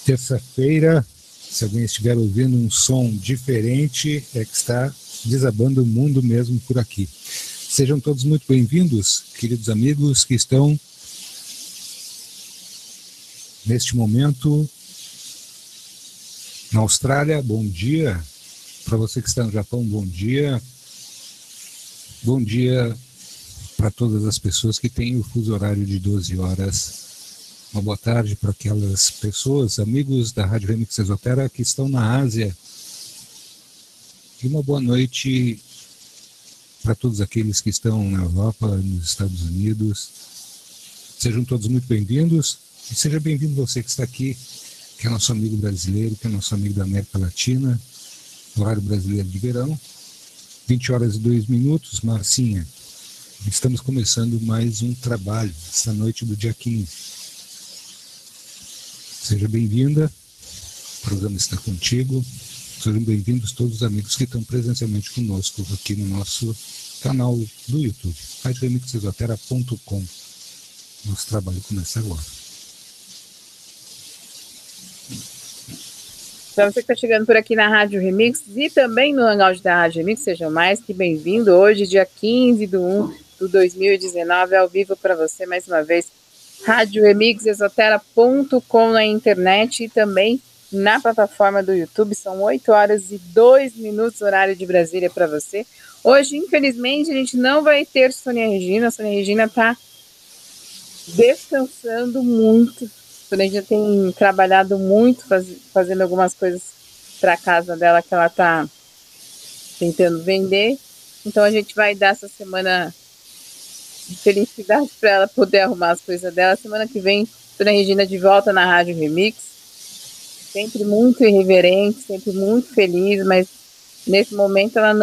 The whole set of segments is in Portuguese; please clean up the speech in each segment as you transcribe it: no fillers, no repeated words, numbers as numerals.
Terça-feira, se alguém estiver ouvindo um som diferente, é que está desabando o mundo mesmo por aqui. Sejam todos muito bem-vindos, queridos amigos que estão neste momento na Austrália. Bom dia. Para você que está no Japão, bom dia. Bom dia para todas as pessoas que têm o fuso horário de 12 horas. Uma boa tarde para aquelas pessoas, amigos da Rádio Remix Exotera que estão na Ásia. E uma boa noite para todos aqueles que estão na Europa, nos Estados Unidos. Sejam todos muito bem-vindos. E seja bem-vindo você que está aqui, que é nosso amigo brasileiro, que é nosso amigo da América Latina, horário brasileiro de verão, 20 horas e 2 minutos, Marcinha. Estamos começando mais um trabalho, esta noite do dia 15. Seja bem-vinda, o programa está contigo. Sejam bem-vindos todos os amigos que estão presencialmente conosco aqui no nosso canal do YouTube, radioremixexotera.com. Nosso trabalho começa agora. Para você que está chegando por aqui na Rádio Remix e também no Hangout da Rádio Remix, sejam mais que bem-vindos. Hoje, dia 15/1/2019, ao vivo para você, mais uma vez, radioremixexotera.com na internet e também na plataforma do YouTube. São 8 horas e 2 minutos, horário de Brasília para você. Hoje, infelizmente, a gente não vai ter Sônia Regina. A Sônia Regina está descansando muito. A Regina tem trabalhado muito, fazendo algumas coisas para a casa dela que ela está tentando vender. Então a gente vai dar essa semana de felicidade para ela poder arrumar as coisas dela. Semana que vem, a Regina de volta na Rádio Remix. Sempre muito irreverente, sempre muito feliz, mas nesse momento ela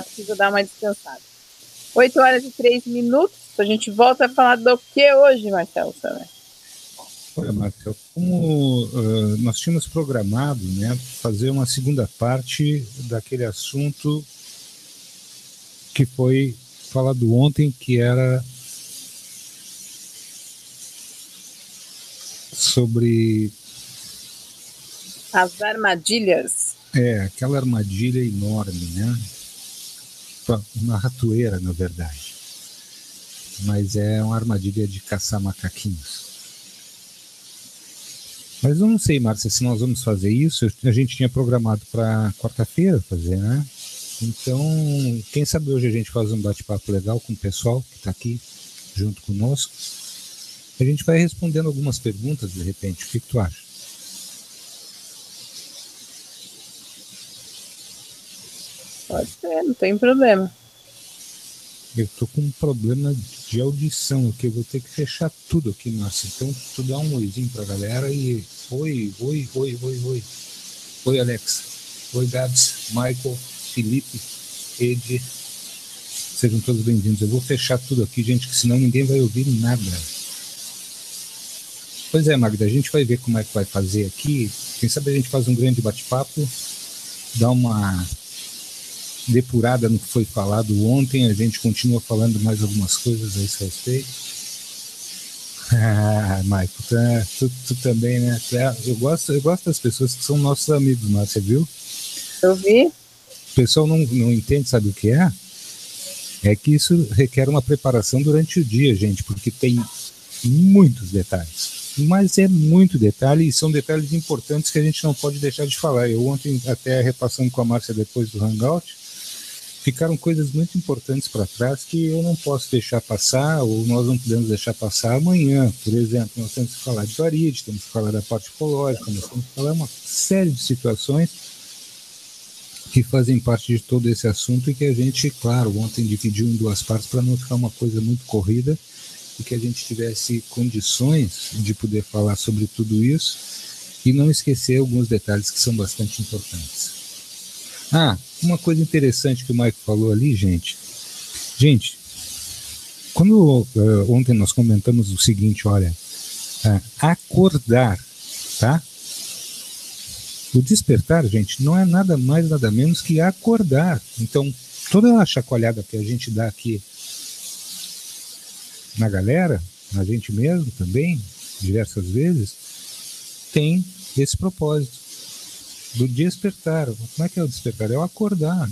precisa dar uma descansada. 8 horas e 3 minutos. A gente volta a falar do que hoje, Marcelo Samer? Olha, Marcelo, como nós tínhamos programado, né, fazer uma segunda parte daquele assunto que foi falado ontem, que era sobre as armadilhas. Aquela armadilha enorme, né? Uma ratoeira, na verdade. Mas é uma armadilha de caçar macaquinhos. Mas eu não sei, Márcia, se nós vamos fazer isso. A gente tinha programado para quarta-feira fazer, né? Então, quem sabe hoje a gente faz um bate-papo legal com o pessoal que está aqui junto conosco. A gente vai respondendo algumas perguntas, de repente. O que tu acha? Pode ser, não tem problema. Eu estou com um problema de audição aqui, eu vou ter que fechar tudo aqui, Márcia. Então, tu dá um oizinho para a galera e... Oi. Oi, Alex. Oi, Gabs, Michael, Felipe, Ed. Sejam todos bem-vindos. Eu vou fechar tudo aqui, gente, que senão ninguém vai ouvir nada. Pois é, Magda, a gente vai ver como é que vai fazer aqui. Quem sabe a gente faz um grande bate-papo, dá uma depurada no que foi falado ontem, a gente continua falando mais algumas coisas a esse respeito. Michael, tu também, né? Eu gosto das pessoas que são nossos amigos, Márcia, viu? Eu vi. O pessoal não entende, sabe o que é? É que isso requer uma preparação durante o dia, gente, porque tem muitos detalhes. Mas é muito detalhe, e são detalhes importantes que a gente não pode deixar de falar. Eu ontem, até repassando com a Márcia depois do Hangout, ficaram coisas muito importantes para trás que eu não posso deixar passar, ou nós não podemos deixar passar amanhã. Por exemplo, nós temos que falar de varíade, temos que falar da parte ecológica, nós temos que falar uma série de situações que fazem parte de todo esse assunto e que a gente, claro, ontem dividiu em duas partes para não ficar uma coisa muito corrida e que a gente tivesse condições de poder falar sobre tudo isso e não esquecer alguns detalhes que são bastante importantes. Uma coisa interessante que o Mike falou ali, gente, quando ontem nós comentamos o seguinte, olha, acordar, tá? O despertar, gente, não é nada mais, nada menos que acordar. Então, toda a chacoalhada que a gente dá aqui na galera, na gente mesmo também, diversas vezes, tem esse propósito do despertar. Como é que é o despertar? É o acordar.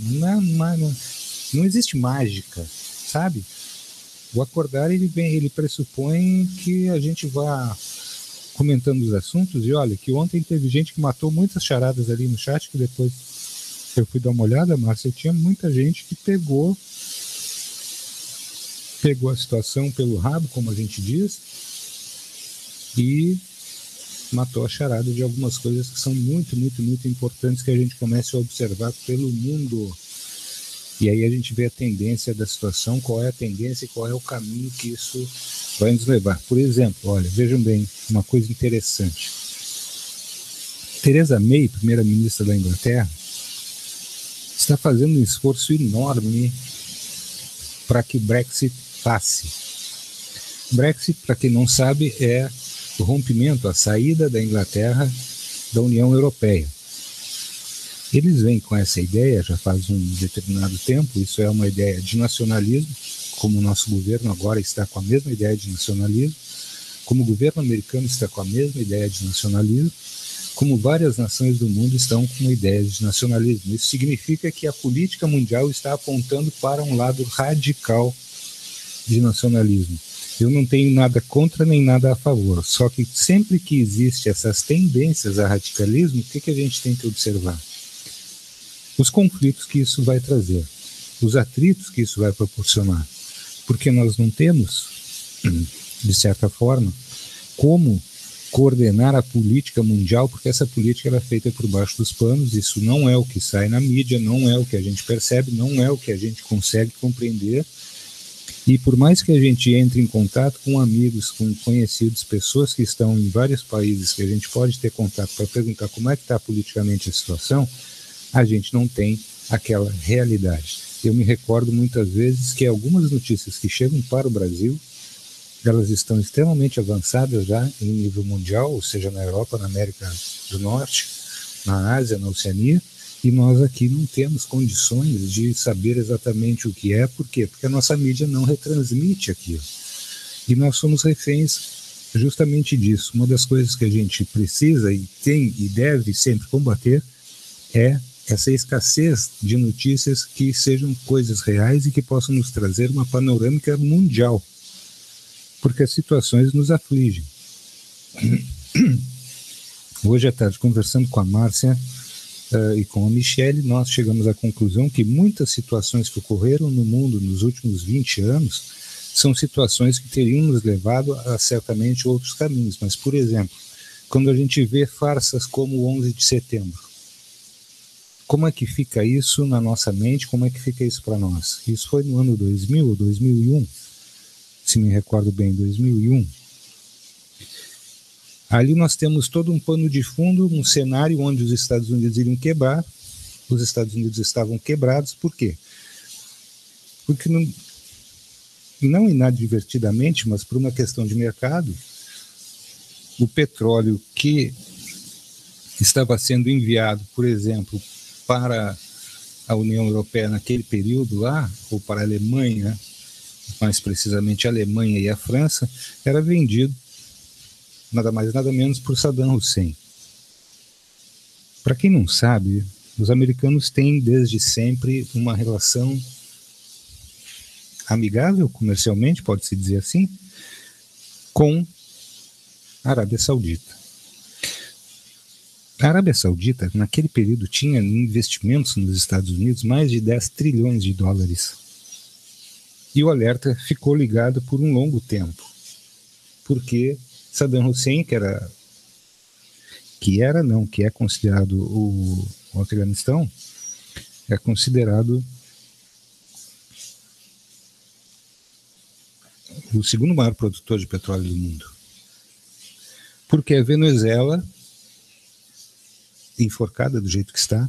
Não existe mágica, sabe? O acordar, ele pressupõe que a gente vá comentando os assuntos, e olha, que ontem teve gente que matou muitas charadas ali no chat, que depois eu fui dar uma olhada, Márcia, tinha muita gente que pegou a situação pelo rabo, como a gente diz, e matou a charada de algumas coisas que são muito, muito, muito importantes que a gente comece a observar pelo mundo. E aí a gente vê a tendência da situação, qual é a tendência e qual é o caminho que isso vai nos levar. Por exemplo, olha, vejam bem, uma coisa interessante. Theresa May, primeira-ministra da Inglaterra, está fazendo um esforço enorme para que o Brexit passe. Brexit, para quem não sabe, é o rompimento, a saída da Inglaterra da União Europeia. Eles vêm com essa ideia já faz um determinado tempo, isso é uma ideia de nacionalismo, como o nosso governo agora está com a mesma ideia de nacionalismo, como o governo americano está com a mesma ideia de nacionalismo, como várias nações do mundo estão com ideias de nacionalismo. Isso significa que a política mundial está apontando para um lado radical de nacionalismo. Eu não tenho nada contra nem nada a favor, só que sempre que existem essas tendências a radicalismo, o que a gente tem que observar? Os conflitos que isso vai trazer, os atritos que isso vai proporcionar, porque nós não temos, de certa forma, como coordenar a política mundial, porque essa política ela é feita por baixo dos panos, isso não é o que sai na mídia, não é o que a gente percebe, não é o que a gente consegue compreender, e por mais que a gente entre em contato com amigos, com conhecidos, pessoas que estão em vários países que a gente pode ter contato para perguntar como é que está politicamente a situação, a gente não tem aquela realidade. Eu me recordo muitas vezes que algumas notícias que chegam para o Brasil, elas estão extremamente avançadas já em nível mundial, ou seja, na Europa, na América do Norte, na Ásia, na Oceania, e nós aqui não temos condições de saber exatamente o que é. Por quê? Porque a nossa mídia não retransmite aquilo. E nós somos reféns justamente disso. Uma das coisas que a gente precisa e tem e deve sempre combater é essa escassez de notícias que sejam coisas reais e que possam nos trazer uma panorâmica mundial, porque as situações nos afligem. Hoje à tarde, conversando com a Márcia e com a Michele, nós chegamos à conclusão que muitas situações que ocorreram no mundo nos últimos 20 anos são situações que teriam nos levado a certamente outros caminhos. Mas, por exemplo, quando a gente vê farsas como o 11 de setembro, como é que fica isso na nossa mente? Como é que fica isso para nós? Isso foi no ano 2000 ou 2001, se me recordo bem, 2001. Ali nós temos todo um pano de fundo, um cenário onde os Estados Unidos iriam quebrar. Os Estados Unidos estavam quebrados, por quê? Porque não inadvertidamente, mas por uma questão de mercado, o petróleo que estava sendo enviado, por exemplo, para a União Europeia naquele período lá, ou para a Alemanha, mais precisamente a Alemanha e a França, era vendido nada mais nada menos por Saddam Hussein. Para quem não sabe, os americanos têm desde sempre uma relação amigável, comercialmente, pode-se dizer assim, com a Arábia Saudita. A Arábia Saudita, naquele período, tinha investimentos nos Estados Unidos mais de 10 trilhões de dólares. E o alerta ficou ligado por um longo tempo, porque Saddam Hussein, que é considerado o Afeganistão, é considerado o segundo maior produtor de petróleo do mundo. Porque a Venezuela, enforcada do jeito que está,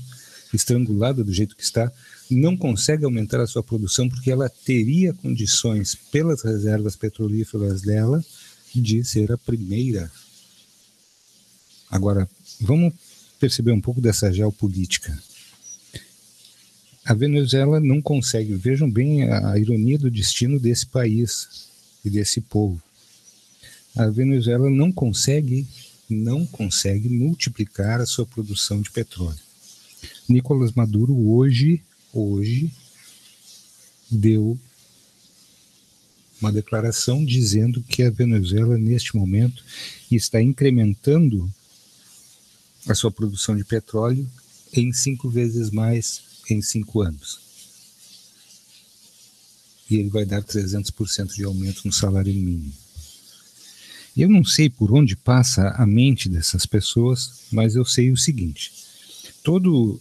estrangulada do jeito que está, não consegue aumentar a sua produção porque ela teria condições, pelas reservas petrolíferas dela, de ser a primeira. Agora, vamos perceber um pouco dessa geopolítica. A Venezuela não consegue, vejam bem a ironia do destino desse país e desse povo. a Venezuela não consegue multiplicar a sua produção de petróleo. Nicolás Maduro hoje deu uma declaração dizendo que a Venezuela, neste momento, está incrementando a sua produção de petróleo em 5 vezes mais em 5 anos. E ele vai dar 300% de aumento no salário mínimo. Eu não sei por onde passa a mente dessas pessoas, mas eu sei o seguinte: todo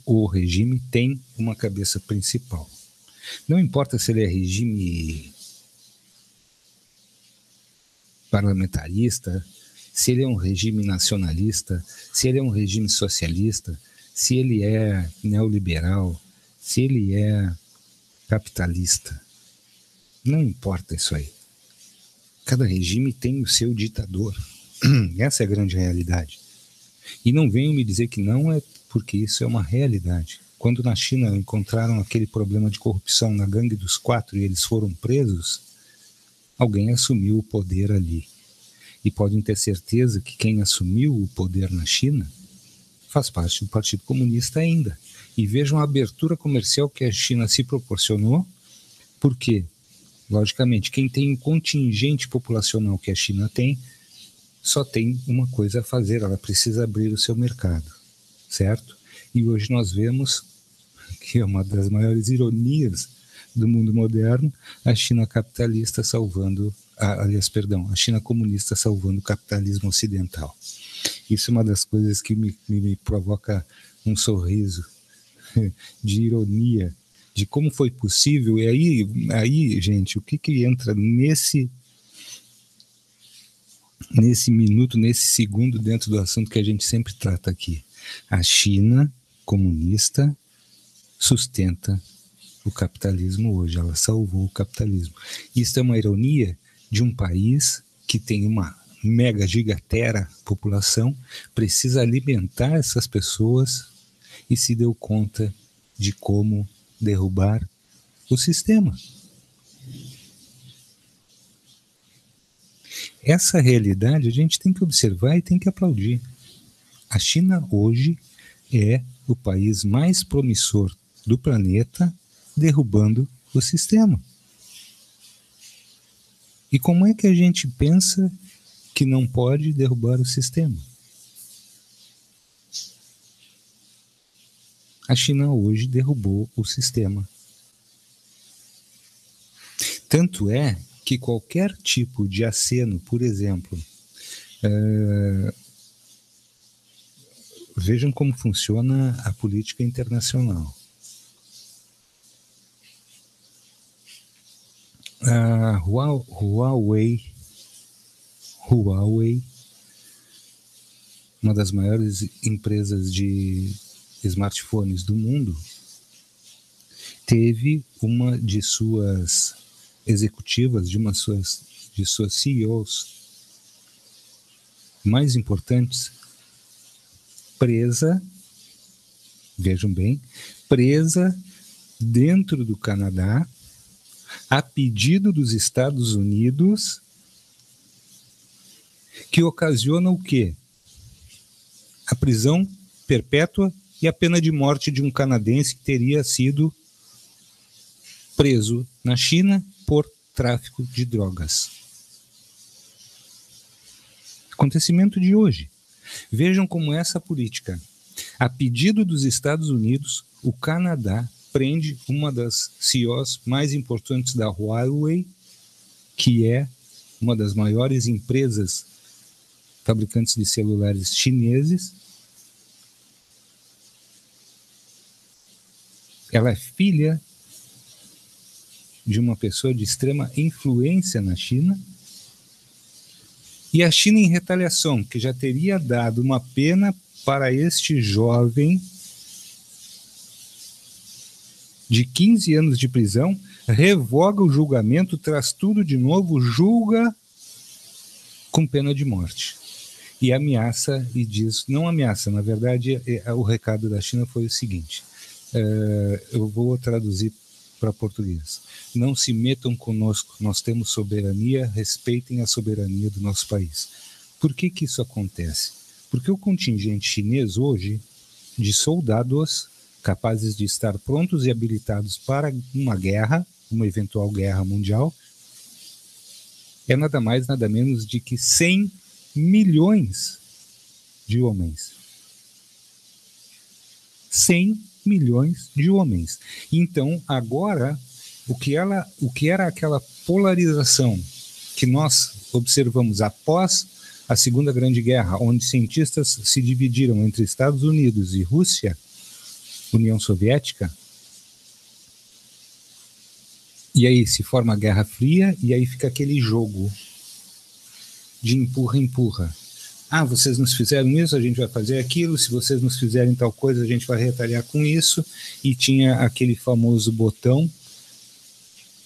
o regime tem uma cabeça principal. Não importa se ele é regime parlamentarista, se ele é um regime nacionalista, se ele é um regime socialista, se ele é neoliberal, se ele é capitalista. Não importa isso aí. Cada regime tem o seu ditador. Essa é a grande realidade. E não venham me dizer que não, é porque isso é uma realidade. Quando na China encontraram aquele problema de corrupção na gangue dos 4 e eles foram presos, alguém assumiu o poder ali. E podem ter certeza que quem assumiu o poder na China faz parte do Partido Comunista ainda. E vejam a abertura comercial que a China se proporcionou, porque, logicamente, quem tem um contingente populacional que a China tem, só tem uma coisa a fazer: ela precisa abrir o seu mercado, certo? E hoje nós vemos que é uma das maiores ironias do mundo moderno, a China capitalista salvando, a China comunista salvando o capitalismo ocidental. Isso é uma das coisas que me provoca um sorriso de ironia, de como foi possível. E aí, gente, o que entra nesse minuto, nesse segundo, dentro do assunto que a gente sempre trata aqui? A China comunista sustenta o capitalismo hoje, ela salvou o capitalismo. Isso é uma ironia de um país que tem uma mega gigatera população, precisa alimentar essas pessoas e se deu conta de como derrubar o sistema. Essa realidade a gente tem que observar e tem que aplaudir. A China hoje é o país mais promissor do planeta, derrubando o sistema. E como é que a gente pensa que não pode derrubar o sistema? A China hoje derrubou o sistema. Tanto é que qualquer tipo de aceno, por exemplo, vejam como funciona a política internacional. A Huawei, uma das maiores empresas de smartphones do mundo, teve uma de suas executivas, de suas CEOs mais importantes, presa, vejam bem, presa dentro do Canadá, a pedido dos Estados Unidos, que ocasiona o quê? A prisão perpétua e a pena de morte de um canadense que teria sido preso na China por tráfico de drogas. Acontecimento de hoje. Vejam como essa política, a pedido dos Estados Unidos, o Canadá prende uma das CEOs mais importantes da Huawei, que é uma das maiores empresas fabricantes de celulares chineses. Ela é filha de uma pessoa de extrema influência na China. E a China, em retaliação, que já teria dado uma pena para este jovem de 15 anos de prisão, revoga o julgamento, traz tudo de novo, julga com pena de morte. E ameaça, e diz, não ameaça, na verdade, o recado da China foi o seguinte, eu vou traduzir para português. Não se metam conosco, nós temos soberania, respeitem a soberania do nosso país. Por que que isso acontece? Porque o contingente chinês hoje, de soldados capazes de estar prontos e habilitados para uma guerra, uma eventual guerra mundial, é nada mais, nada menos de que 100 milhões de homens. 100 milhões de homens. Então, agora, o que era aquela polarização que nós observamos após a Segunda Grande Guerra, onde cientistas se dividiram entre Estados Unidos e Rússia, União Soviética, e aí se forma a Guerra Fria, e aí fica aquele jogo de empurra-empurra. Ah, vocês nos fizeram isso, a gente vai fazer aquilo, se vocês nos fizerem tal coisa, a gente vai retaliar com isso, e tinha aquele famoso botão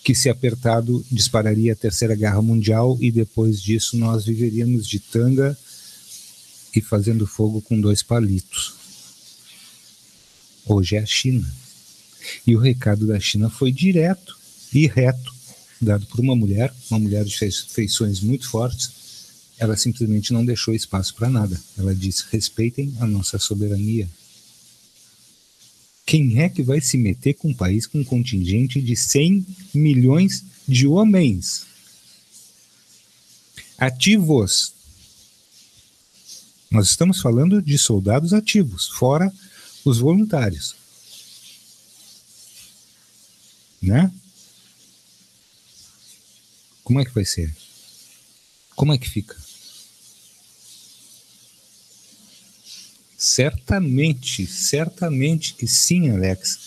que, se apertado, dispararia a Terceira Guerra Mundial, e depois disso nós viveríamos de tanga e fazendo fogo com 2 palitos. Hoje é a China. E o recado da China foi direto e reto, dado por uma mulher de feições muito fortes. Ela simplesmente não deixou espaço para nada. Ela disse: respeitem a nossa soberania. Quem é que vai se meter com um país com um contingente de 100 milhões de homens ativos? Nós estamos falando de soldados ativos, fora os voluntários. Né? Como é que vai ser? Como é que fica? Certamente que sim, Alex.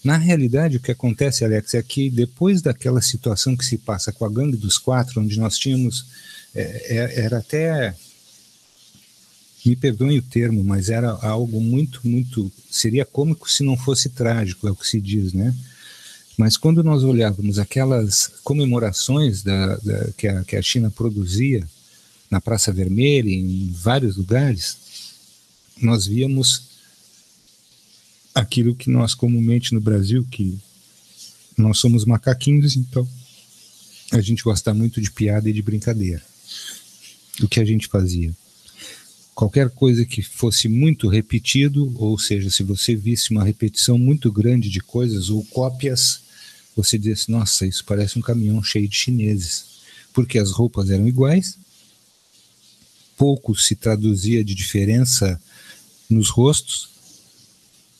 Na realidade, o que acontece, Alex, é que depois daquela situação que se passa com a Gangue dos Quatro, onde nós tínhamos, era até, me perdoem o termo, mas era algo muito, seria cômico se não fosse trágico, é o que se diz, né? Mas quando nós olhávamos aquelas comemorações que a China produzia na Praça Vermelha, em vários lugares, nós víamos aquilo que nós comumente no Brasil, que nós somos macaquinhos, então a gente gosta muito de piada e de brincadeira. O que a gente fazia? Qualquer coisa que fosse muito repetido, ou seja, se você visse uma repetição muito grande de coisas ou cópias, você disse: nossa, isso parece um caminhão cheio de chineses, porque as roupas eram iguais, pouco se traduzia de diferença nos rostos,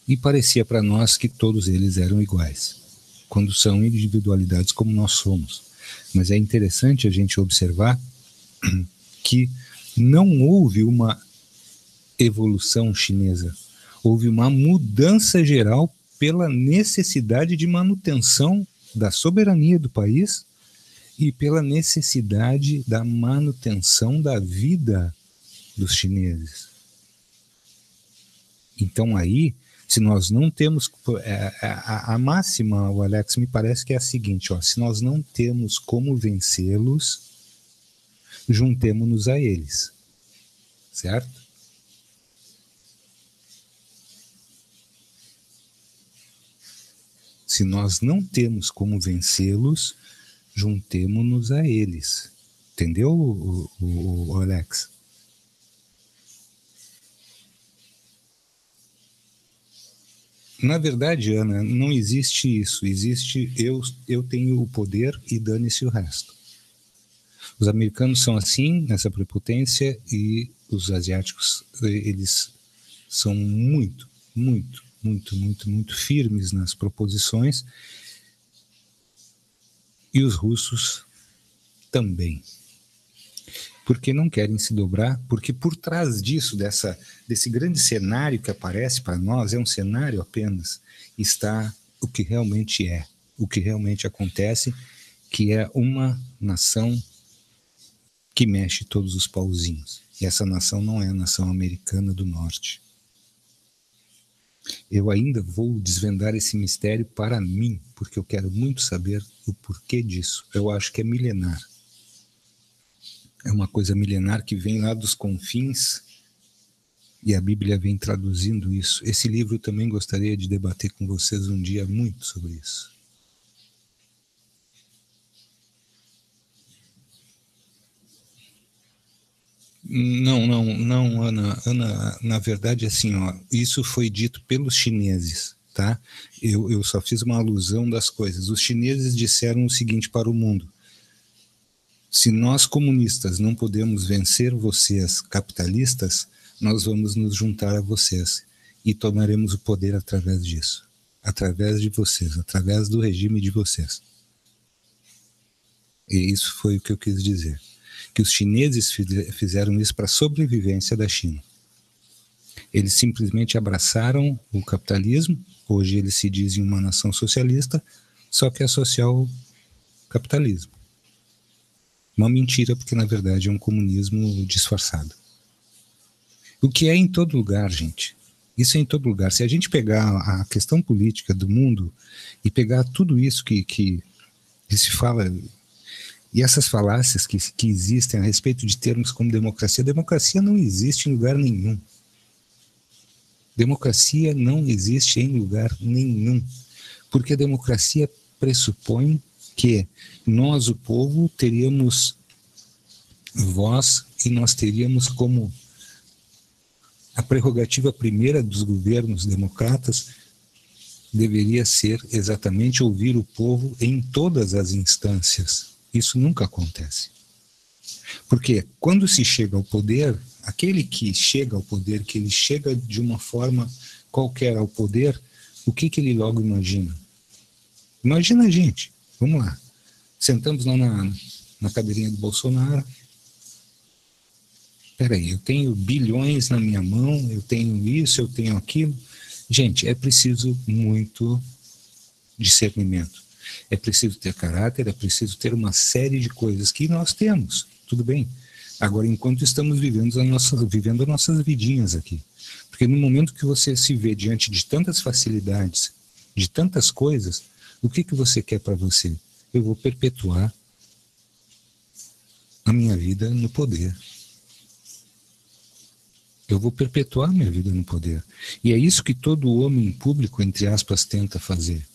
e parecia para nós que todos eles eram iguais, quando são individualidades como nós somos. Mas é interessante a gente observar que não houve uma evolução chinesa, houve uma mudança geral pela necessidade de manutenção da soberania do país e pela necessidade da manutenção da vida dos chineses. Então aí, se nós não temos... A máxima, o Alex, me parece que é a seguinte, ó: se nós não temos como vencê-los, juntemo-nos a eles. Certo? Se nós não temos como vencê-los, juntemo-nos a eles. Entendeu, o Alex? Na verdade, Ana, não existe isso. Existe eu tenho o poder e dane-se o resto. Os americanos são assim, nessa prepotência, e os asiáticos, eles são muito firmes nas proposições, e os russos também. Porque não querem se dobrar, porque por trás disso, desse grande cenário que aparece para nós, é um cenário apenas, está o que realmente é, o que realmente acontece, que é uma nação que mexe todos os pauzinhos. E essa nação não é a nação americana do norte. Eu ainda vou desvendar esse mistério para mim, porque eu quero muito saber o porquê disso. Eu acho que é milenar. É uma coisa milenar que vem lá dos confins, e a Bíblia vem traduzindo isso. Esse livro eu também gostaria de debater com vocês um dia muito sobre isso. Não, Ana. Ana, na verdade, assim, ó, isso foi dito pelos chineses, tá? Eu só fiz uma alusão das coisas. Os chineses disseram o seguinte para o mundo: se nós comunistas não podemos vencer vocês capitalistas, nós vamos nos juntar a vocês e tomaremos o poder através disso, através de vocês, através do regime de vocês. E isso foi o que eu quis dizer. Que os chineses fizeram isso para a sobrevivência da China. Eles simplesmente abraçaram o capitalismo. Hoje eles se dizem uma nação socialista, só que é social-capitalismo. Uma mentira, porque na verdade é um comunismo disfarçado. O que é em todo lugar, gente. Isso é em todo lugar. Se a gente pegar a questão política do mundo e pegar tudo isso que se fala, e essas falácias que existem a respeito de termos como democracia não existe em lugar nenhum. Democracia não existe em lugar nenhum. Porque a democracia pressupõe que nós, o povo, teríamos voz e nós teríamos como a prerrogativa primeira dos governos democratas deveria ser exatamente ouvir o povo em todas as instâncias. Isso nunca acontece. Porque quando se chega ao poder, aquele que chega ao poder, que ele chega de uma forma qualquer ao poder, o que ele logo imagina? Imagina a gente, vamos lá, sentamos lá na cadeirinha do Bolsonaro. Peraí, eu tenho bilhões na minha mão, eu tenho isso, eu tenho aquilo. Gente, é preciso muito discernimento. É preciso ter caráter, é preciso ter uma série de coisas que nós temos, tudo bem. Agora, enquanto estamos vivendo as nossas vidinhas aqui. Porque no momento que você se vê diante de tantas facilidades, de tantas coisas, o que você quer para você? Eu vou perpetuar a minha vida no poder. Eu vou perpetuar minha vida no poder. E é isso que todo homem público, entre aspas, tenta fazer.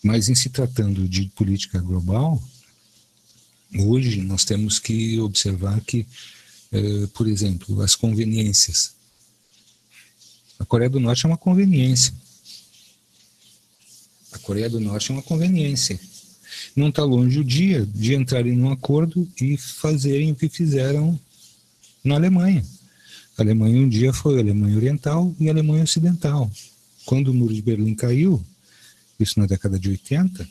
Mas em se tratando de política global, hoje nós temos que observar que, por exemplo, as conveniências. A Coreia do Norte é uma conveniência. A Coreia do Norte é uma conveniência. Não está longe o dia de entrarem num acordo e fazerem o que fizeram na Alemanha. A Alemanha um dia foi a Alemanha Oriental e a Alemanha Ocidental. Quando o Muro de Berlim caiu, isso na década de 80,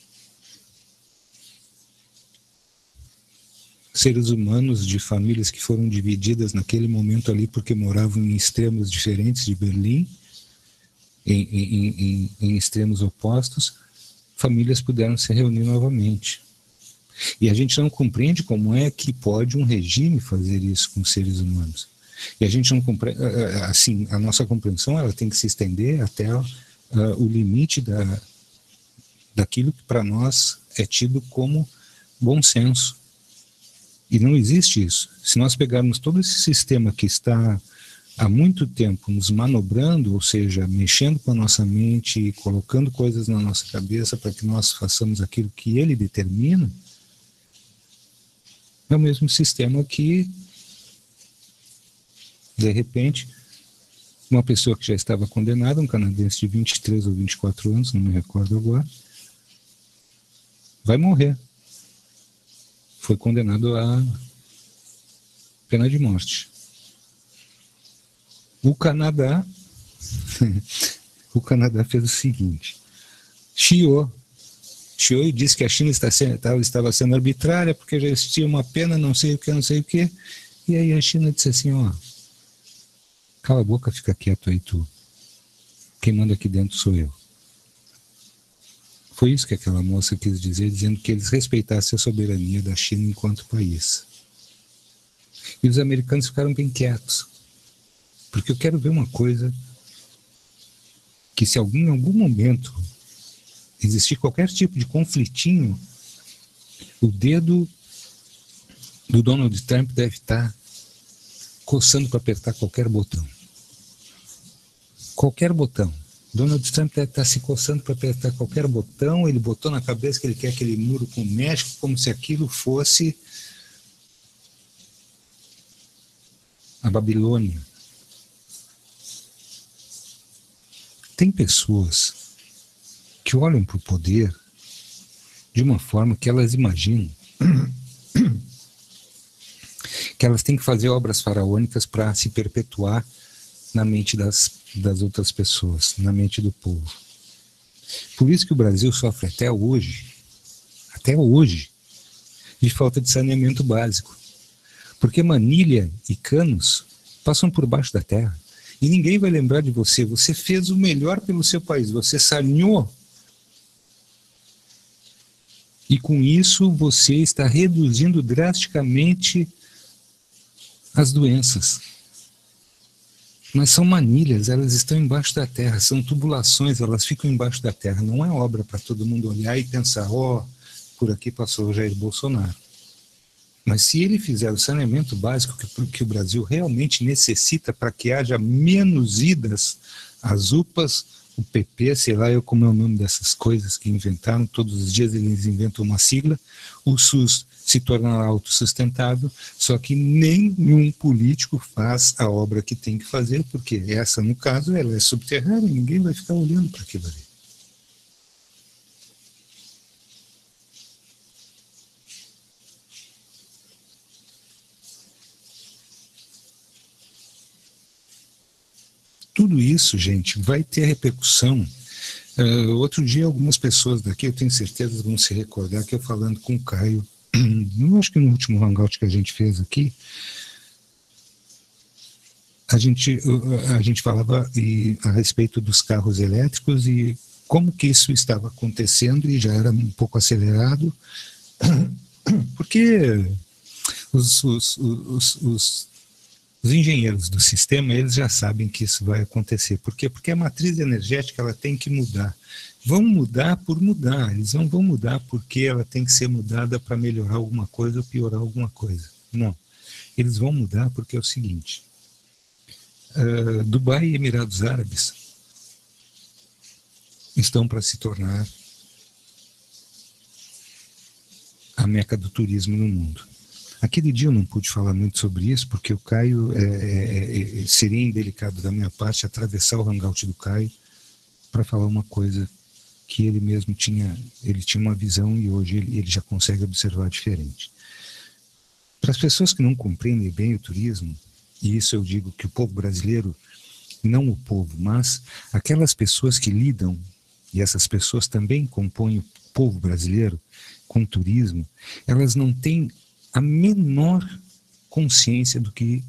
seres humanos de famílias que foram divididas naquele momento ali porque moravam em extremos diferentes de Berlim, em extremos opostos, famílias puderam se reunir novamente. E a gente não compreende como é que pode um regime fazer isso com seres humanos. E a gente não compreende, assim, a nossa compreensão ela tem que se estender até o limite daquilo que para nós é tido como bom senso. E não existe isso. Se nós pegarmos todo esse sistema que está há muito tempo nos manobrando, ou seja, mexendo com a nossa mente e colocando coisas na nossa cabeça para que nós façamos aquilo que ele determina, é o mesmo sistema que, de repente, uma pessoa que já estava condenada, um canadense de 23 ou 24 anos, não me recordo agora, vai morrer. Foi condenado à pena de morte. O Canadá fez o seguinte: chiou e disse que a China estava sendo arbitrária porque já existia uma pena, não sei o que, e aí a China disse assim, ó, cala a boca, fica quieto aí tu, quem manda aqui dentro sou eu. Foi isso que aquela moça quis dizer, dizendo que eles respeitassem a soberania da China enquanto país. E os americanos ficaram bem quietos. Porque eu quero ver uma coisa, que se em algum momento existir qualquer tipo de conflitinho, o dedo do Donald Trump deve estar coçando para apertar qualquer botão. Qualquer botão. Donald Trump deve estar se coçando para apertar qualquer botão. Ele botou na cabeça que ele quer aquele muro com o México, como se aquilo fosse a Babilônia. Tem pessoas que olham para o poder de uma forma que elas imaginam que elas têm que fazer obras faraônicas para se perpetuar na mente das outras pessoas, na mente do povo. Por isso que o Brasil sofre até hoje, de falta de saneamento básico. Porque Manilha e Canos passam por baixo da terra. E ninguém vai lembrar de você. Você fez o melhor pelo seu país. Você saneou. E com isso você está reduzindo drasticamente as doenças. Mas são manilhas, elas estão embaixo da terra, são tubulações, elas ficam embaixo da terra. Não é obra para todo mundo olhar e pensar, por aqui passou o Jair Bolsonaro. Mas se ele fizer o saneamento básico que o Brasil realmente necessita para que haja menos idas às UPAs, o PP, sei lá como é o nome dessas coisas que inventaram, todos os dias eles inventam uma sigla, o SUS se tornará autossustentável, só que nenhum político faz a obra que tem que fazer, porque essa, no caso, ela é subterrânea, ninguém vai ficar olhando para aquilo ali. Tudo isso, gente, vai ter repercussão. Outro dia, algumas pessoas daqui, eu tenho certeza, vão se recordar que eu falando com o Caio, eu acho que no último hangout que a gente fez aqui, a gente falava a respeito dos carros elétricos e como que isso estava acontecendo e já era um pouco acelerado, porque os engenheiros do sistema, eles já sabem que isso vai acontecer. Por quê? Porque a matriz energética ela tem que mudar. Vão mudar por mudar. Eles não vão mudar porque ela tem que ser mudada para melhorar alguma coisa ou piorar alguma coisa. Não. Eles vão mudar porque é o seguinte. Dubai e Emirados Árabes estão para se tornar a meca do turismo no mundo. Aquele dia eu não pude falar muito sobre isso, porque o Caio seria indelicado da minha parte atravessar o hangout do Caio para falar uma coisa que ele mesmo tinha uma visão e hoje ele já consegue observar diferente. Para as pessoas que não compreendem bem o turismo, e isso eu digo que o povo brasileiro, não o povo, mas aquelas pessoas que lidam, e essas pessoas também compõem o povo brasileiro com turismo, elas não têm a menor consciência do que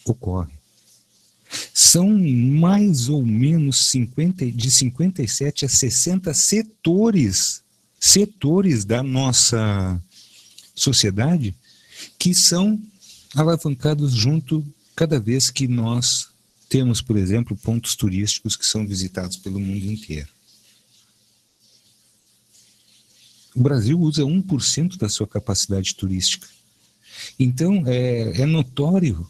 ocorre. São mais ou menos de 57 a 60 setores da nossa sociedade que são alavancados junto cada vez que nós temos, por exemplo, pontos turísticos que são visitados pelo mundo inteiro. O Brasil usa 1% da sua capacidade turística. Então, é notório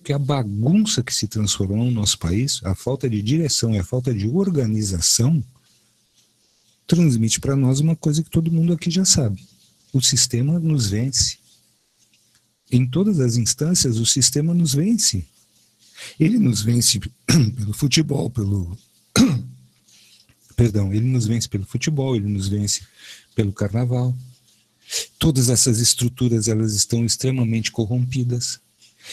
que a bagunça que se transformou no nosso país, a falta de direção e a falta de organização, transmite para nós uma coisa que todo mundo aqui já sabe. O sistema nos vence. Em todas as instâncias, o sistema nos vence. Ele nos vence pelo futebol, ele nos vence pelo futebol, ele nos vence pelo carnaval. Todas essas estruturas, elas estão extremamente corrompidas.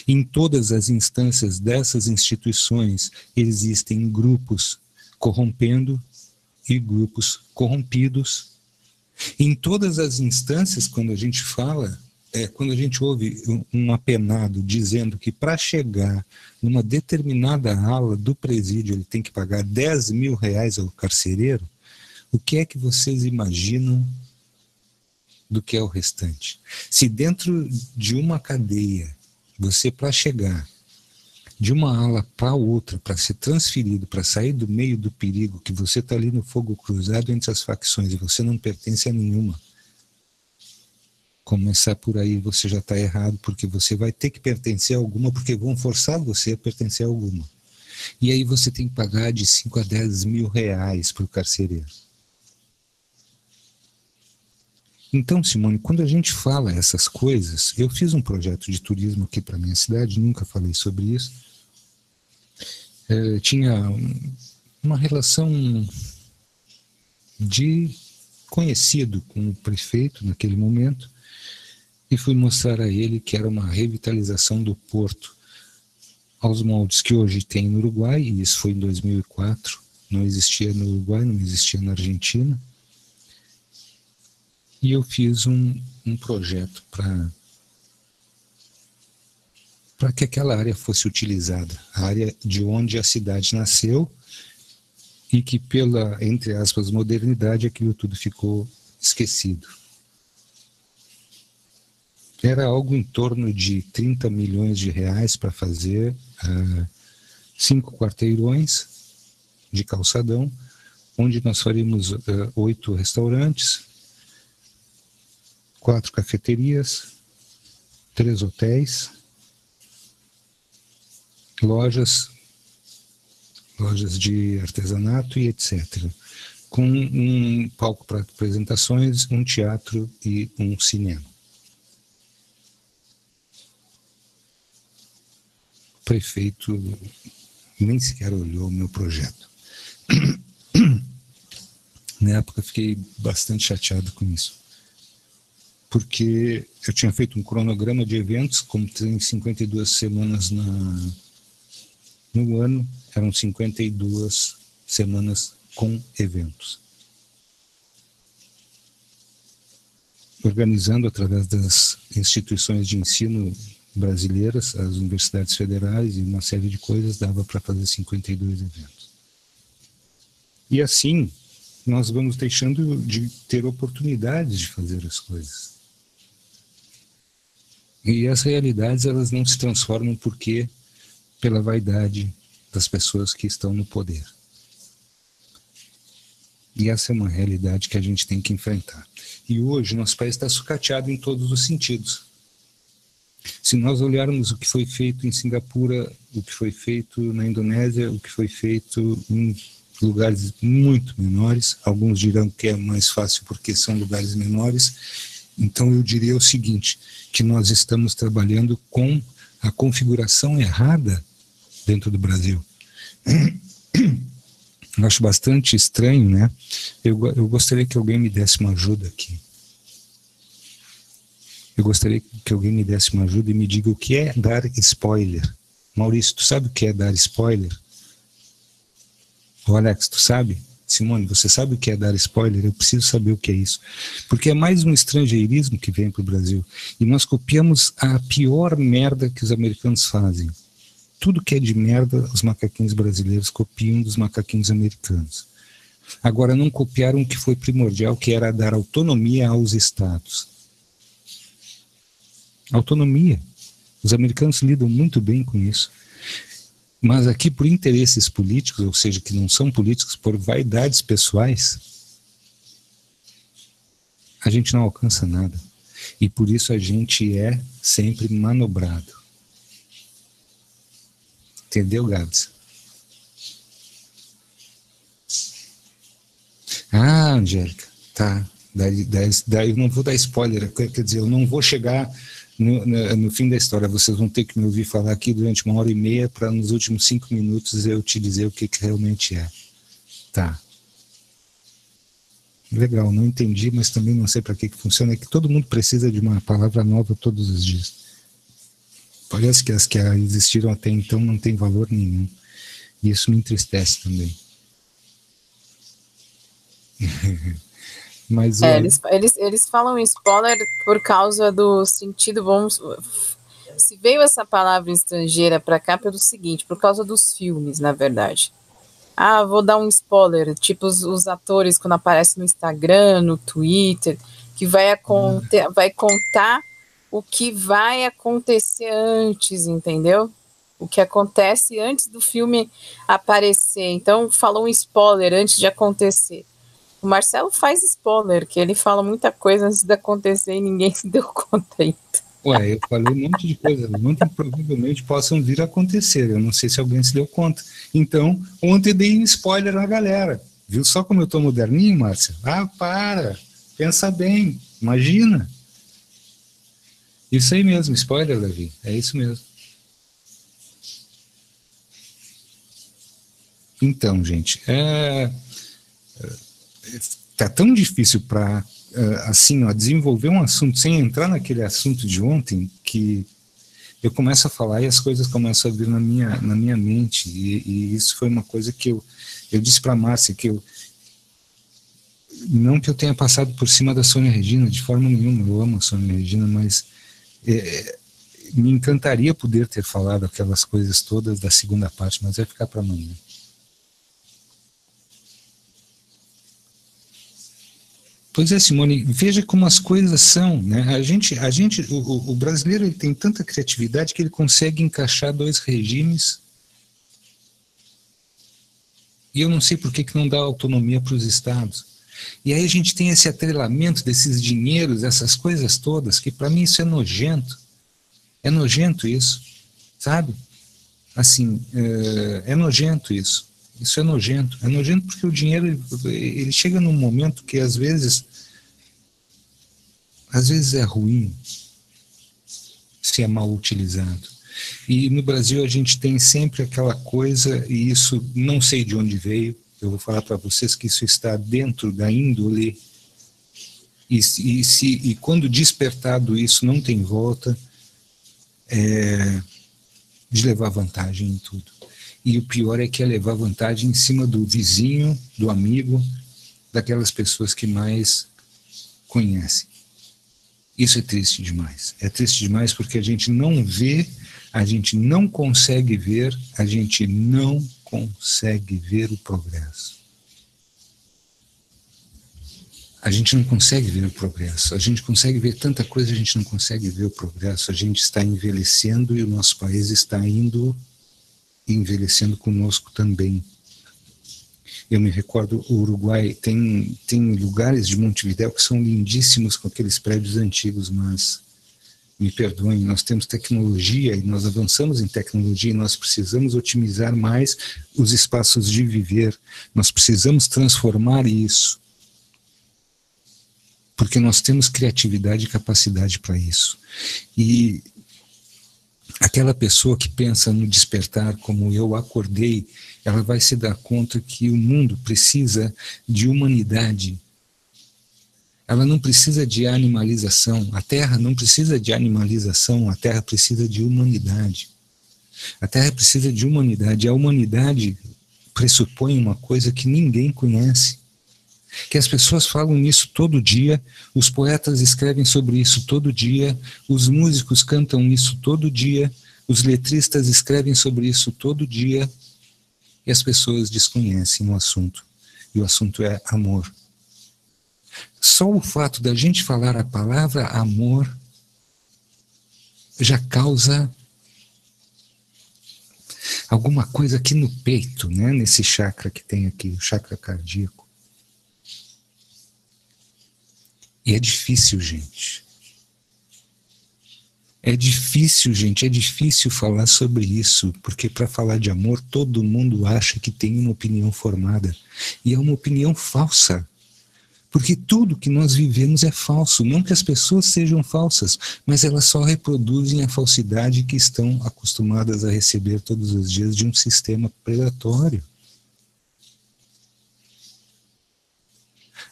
Em todas as instâncias dessas instituições existem grupos corrompendo e grupos corrompidos. Em todas as instâncias, quando a gente ouve um apenado dizendo que para chegar numa determinada ala do presídio ele tem que pagar R$10.000 ao carcereiro, o que é que vocês imaginam do que é o restante? Se dentro de uma cadeia, você para chegar de uma ala para outra, para ser transferido, para sair do meio do perigo, que você está ali no fogo cruzado entre as facções e você não pertence a nenhuma, começar por aí você já está errado, porque você vai ter que pertencer a alguma, porque vão forçar você a pertencer a alguma. E aí você tem que pagar de 5 a 10 mil reais para o carcereiro. Então, Simone, quando a gente fala essas coisas, eu fiz um projeto de turismo aqui para minha cidade, nunca falei sobre isso. Tinha uma relação de conhecido com o prefeito naquele momento e fui mostrar a ele que era uma revitalização do porto aos moldes que hoje tem no Uruguai, e isso foi em 2004, não existia no Uruguai, não existia na Argentina. E eu fiz um projeto para que aquela área fosse utilizada, a área de onde a cidade nasceu, e que pela, entre aspas, modernidade, aquilo tudo ficou esquecido. Era algo em torno de 30 milhões de reais para fazer 5 quarteirões de calçadão, onde nós faríamos 8 restaurantes, 4 cafeterias, 3 hotéis, lojas de artesanato e etc. Com um palco para apresentações, um teatro e um cinema. O prefeito nem sequer olhou o meu projeto. Na época fiquei bastante chateado com isso, porque eu tinha feito um cronograma de eventos, como tem 52 semanas no ano, eram 52 semanas com eventos. Organizando através das instituições de ensino brasileiras, as universidades federais e uma série de coisas, dava para fazer 52 eventos. E assim, nós vamos deixando de ter oportunidades de fazer as coisas. E as realidades, elas não se transformam porque pela vaidade das pessoas que estão no poder. E essa é uma realidade que a gente tem que enfrentar. E hoje nosso país está sucateado em todos os sentidos. Se nós olharmos o que foi feito em Singapura, o que foi feito na Indonésia, o que foi feito em lugares muito menores, alguns dirão que é mais fácil porque são lugares menores, então eu diria o seguinte, que nós estamos trabalhando com a configuração errada dentro do Brasil. Eu acho bastante estranho, né? Eu gostaria que alguém me desse uma ajuda aqui. Eu gostaria que alguém me desse uma ajuda e me diga o que é dar spoiler. Maurício, tu sabe o que é dar spoiler? Ô Alex, tu sabe? Simone, você sabe o que é dar spoiler? Eu preciso saber o que é isso. Porque é mais um estrangeirismo que vem para o Brasil. E nós copiamos a pior merda que os americanos fazem. Tudo que é de merda, os macaquinhos brasileiros copiam dos macaquinhos americanos. Agora, não copiaram o que foi primordial, que era dar autonomia aos estados. Autonomia. Os americanos lidam muito bem com isso. Mas aqui, por interesses políticos, ou seja, que não são políticos, por vaidades pessoais, a gente não alcança nada. E por isso a gente é sempre manobrado. Entendeu, Gabs? Ah, Angélica, tá. Daí eu não vou dar spoiler, quer dizer, eu não vou chegar no fim da história. Vocês vão ter que me ouvir falar aqui durante 1h30 para nos últimos 5 minutos eu te dizer o que realmente é. Tá. Legal, não entendi, mas também não sei para que funciona. É que todo mundo precisa de uma palavra nova todos os dias. Parece que as que existiram até então não têm valor nenhum. E isso me entristece também. Mas, eles falam spoiler por causa do sentido, se veio essa palavra estrangeira para cá pelo seguinte, por causa dos filmes, na verdade. Ah, vou dar um spoiler, tipo os atores quando aparecem no Instagram, no Twitter, que vai contar o que vai acontecer antes, entendeu? O que acontece antes do filme aparecer. Então, falou um spoiler antes de acontecer. O Marcelo faz spoiler, que ele fala muita coisa antes de acontecer e ninguém se deu conta ainda. Ué, eu falei um monte de coisa, muito provavelmente possam vir a acontecer, eu não sei se alguém se deu conta. Então, ontem dei um spoiler na galera. Viu só como eu tô moderninho, Márcia? Ah, para! Pensa bem, imagina. Isso aí mesmo, spoiler, Davi, é isso mesmo. Então, gente, tá tão difícil para assim, ó, desenvolver um assunto sem entrar naquele assunto de ontem que eu começo a falar e as coisas começam a vir na minha mente, e isso foi uma coisa que eu disse para a Márcia, que não que eu tenha passado por cima da Sônia Regina, de forma nenhuma, eu amo a Sônia Regina, mas me encantaria poder ter falado aquelas coisas todas da segunda parte, mas vai ficar para amanhã. Pois é, Simone, veja como as coisas são, né? O brasileiro, ele tem tanta criatividade que ele consegue encaixar dois regimes, e eu não sei por que não dá autonomia para os estados. E aí a gente tem esse atrelamento desses dinheiros, essas coisas todas, que para mim isso é nojento. É nojento isso, sabe? Assim, é nojento isso. Isso é nojento. É nojento porque o dinheiro, ele chega num momento que às vezes é ruim se é mal utilizado. E no Brasil a gente tem sempre aquela coisa, e isso não sei de onde veio, eu vou falar para vocês que isso está dentro da índole, e quando despertado isso não tem volta, de levar vantagem em tudo. E o pior é que é levar vantagem em cima do vizinho, do amigo, daquelas pessoas que mais conhecem. Isso é triste demais. É triste demais porque a gente não vê, a gente não consegue ver, a gente não consegue ver o progresso. A gente não consegue ver o progresso. A gente consegue ver tanta coisa, a gente não consegue ver o progresso. A gente está envelhecendo e o nosso país está indo envelhecendo conosco também. Eu me recordo, o Uruguai tem lugares de Montevidéu que são lindíssimos com aqueles prédios antigos, mas me perdoem, nós temos tecnologia e nós avançamos em tecnologia e nós precisamos otimizar mais os espaços de viver, nós precisamos transformar isso, porque nós temos criatividade e capacidade para isso. E aquela pessoa que pensa no despertar como eu acordei, ela vai se dar conta que o mundo precisa de humanidade. Ela não precisa de animalização. A Terra não precisa de animalização. A Terra precisa de humanidade. A Terra precisa de humanidade. A humanidade pressupõe uma coisa que ninguém conhece. Que as pessoas falam nisso todo dia, os poetas escrevem sobre isso todo dia, os músicos cantam isso todo dia, os letristas escrevem sobre isso todo dia, e as pessoas desconhecem o assunto. E o assunto é amor. Só o fato da gente falar a palavra amor já causa alguma coisa aqui no peito, né? Nesse chakra que tem aqui, o chakra cardíaco. E é difícil, gente. É difícil, gente, é difícil falar sobre isso, porque para falar de amor, todo mundo acha que tem uma opinião formada. E é uma opinião falsa. Porque tudo que nós vivemos é falso. Não que as pessoas sejam falsas, mas elas só reproduzem a falsidade que estão acostumadas a receber todos os dias de um sistema predatório.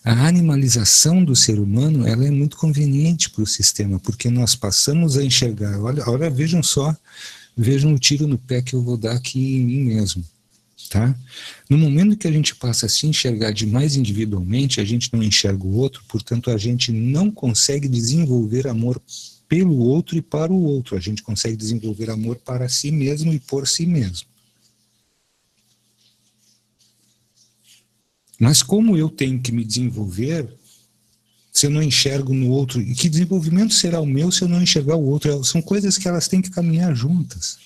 A animalização do ser humano, ela é muito conveniente para o sistema, porque nós passamos a enxergar, olha, vejam só, vejam o tiro no pé que eu vou dar aqui em mim mesmo, tá? No momento que a gente passa a se enxergar demais individualmente, a gente não enxerga o outro, portanto a gente não consegue desenvolver amor pelo outro e para o outro, a gente consegue desenvolver amor para si mesmo e por si mesmo. Mas como eu tenho que me desenvolver se eu não enxergo no outro? E que desenvolvimento será o meu se eu não enxergar o outro? São coisas que elas têm que caminhar juntas.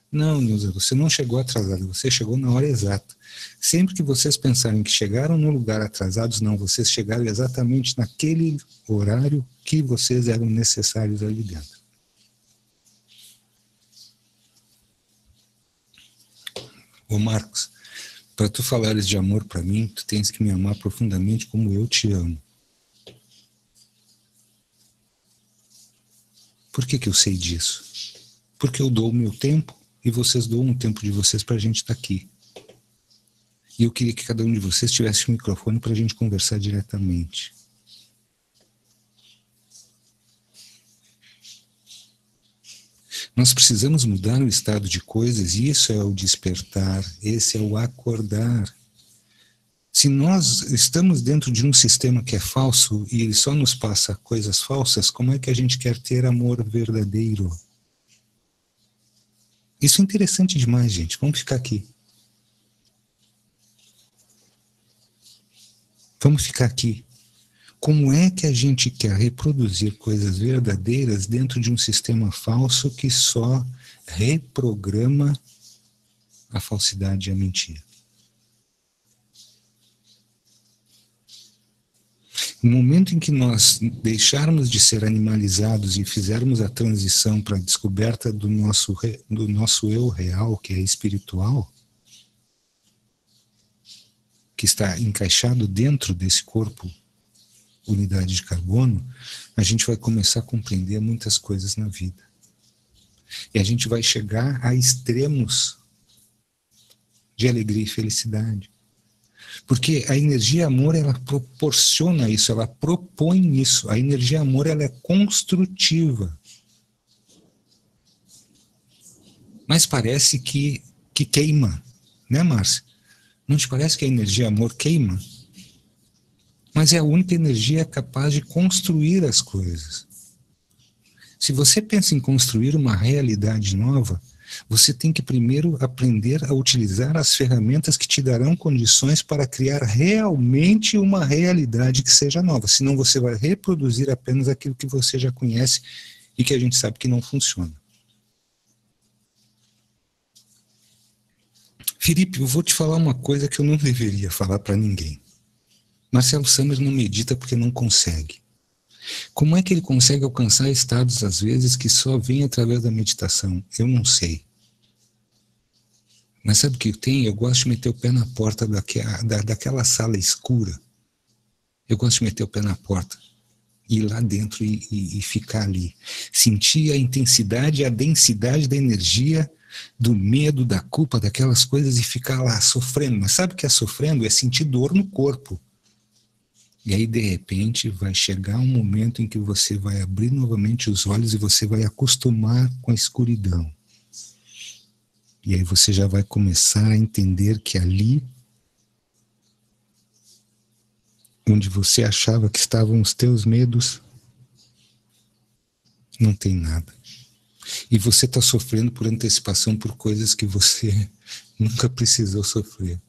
Não, Nilza, você não chegou atrasado, você chegou na hora exata. Sempre que vocês pensarem que chegaram no lugar atrasados, não, vocês chegaram exatamente naquele horário que vocês eram necessários ali dentro. Ô Marcos, para tu falares de amor para mim, tu tens que me amar profundamente como eu te amo. Por que eu sei disso? Porque eu dou o meu tempo e vocês dão o tempo de vocês para a gente estar aqui. E eu queria que cada um de vocês tivesse um microfone para a gente conversar diretamente. Nós precisamos mudar o estado de coisas, e isso é o despertar, esse é o acordar. Se nós estamos dentro de um sistema que é falso e ele só nos passa coisas falsas, como é que a gente quer ter amor verdadeiro? Isso é interessante demais, gente. Vamos ficar aqui. Vamos ficar aqui. Como é que a gente quer reproduzir coisas verdadeiras dentro de um sistema falso que só reprograma a falsidade e a mentira? No momento em que nós deixarmos de ser animalizados e fizermos a transição para a descoberta do nosso eu real, que é espiritual, que está encaixado dentro desse corpo, unidade de carbono, a gente vai começar a compreender muitas coisas na vida. E a gente vai chegar a extremos de alegria e felicidade. Porque a energia amor, ela proporciona isso, ela propõe isso. A energia amor, ela é construtiva. Mas parece que queima, né, Márcia? Não te parece que a energia amor queima? Mas é a única energia capaz de construir as coisas. Se você pensa em construir uma realidade nova, você tem que primeiro aprender a utilizar as ferramentas que te darão condições para criar realmente uma realidade que seja nova. Senão você vai reproduzir apenas aquilo que você já conhece e que a gente sabe que não funciona. Felipe, eu vou te falar uma coisa que eu não deveria falar para ninguém. Marcelo Summer não medita porque não consegue. Como é que ele consegue alcançar estados, às vezes, que só vêm através da meditação? Eu não sei. Mas sabe o que eu tenho? Eu gosto de meter o pé na porta daquela sala escura. Eu gosto de meter o pé na porta, ir lá dentro e ficar ali. Sentir a intensidade e a densidade da energia, do medo, da culpa, daquelas coisas e ficar lá sofrendo. Mas sabe o que é sofrendo? É sentir dor no corpo. E aí, de repente, vai chegar um momento em que você vai abrir novamente os olhos e você vai acostumar com a escuridão. E aí você já vai começar a entender que ali, onde você achava que estavam os teus medos, não tem nada. E você está sofrendo por antecipação por coisas que você nunca precisou sofrer.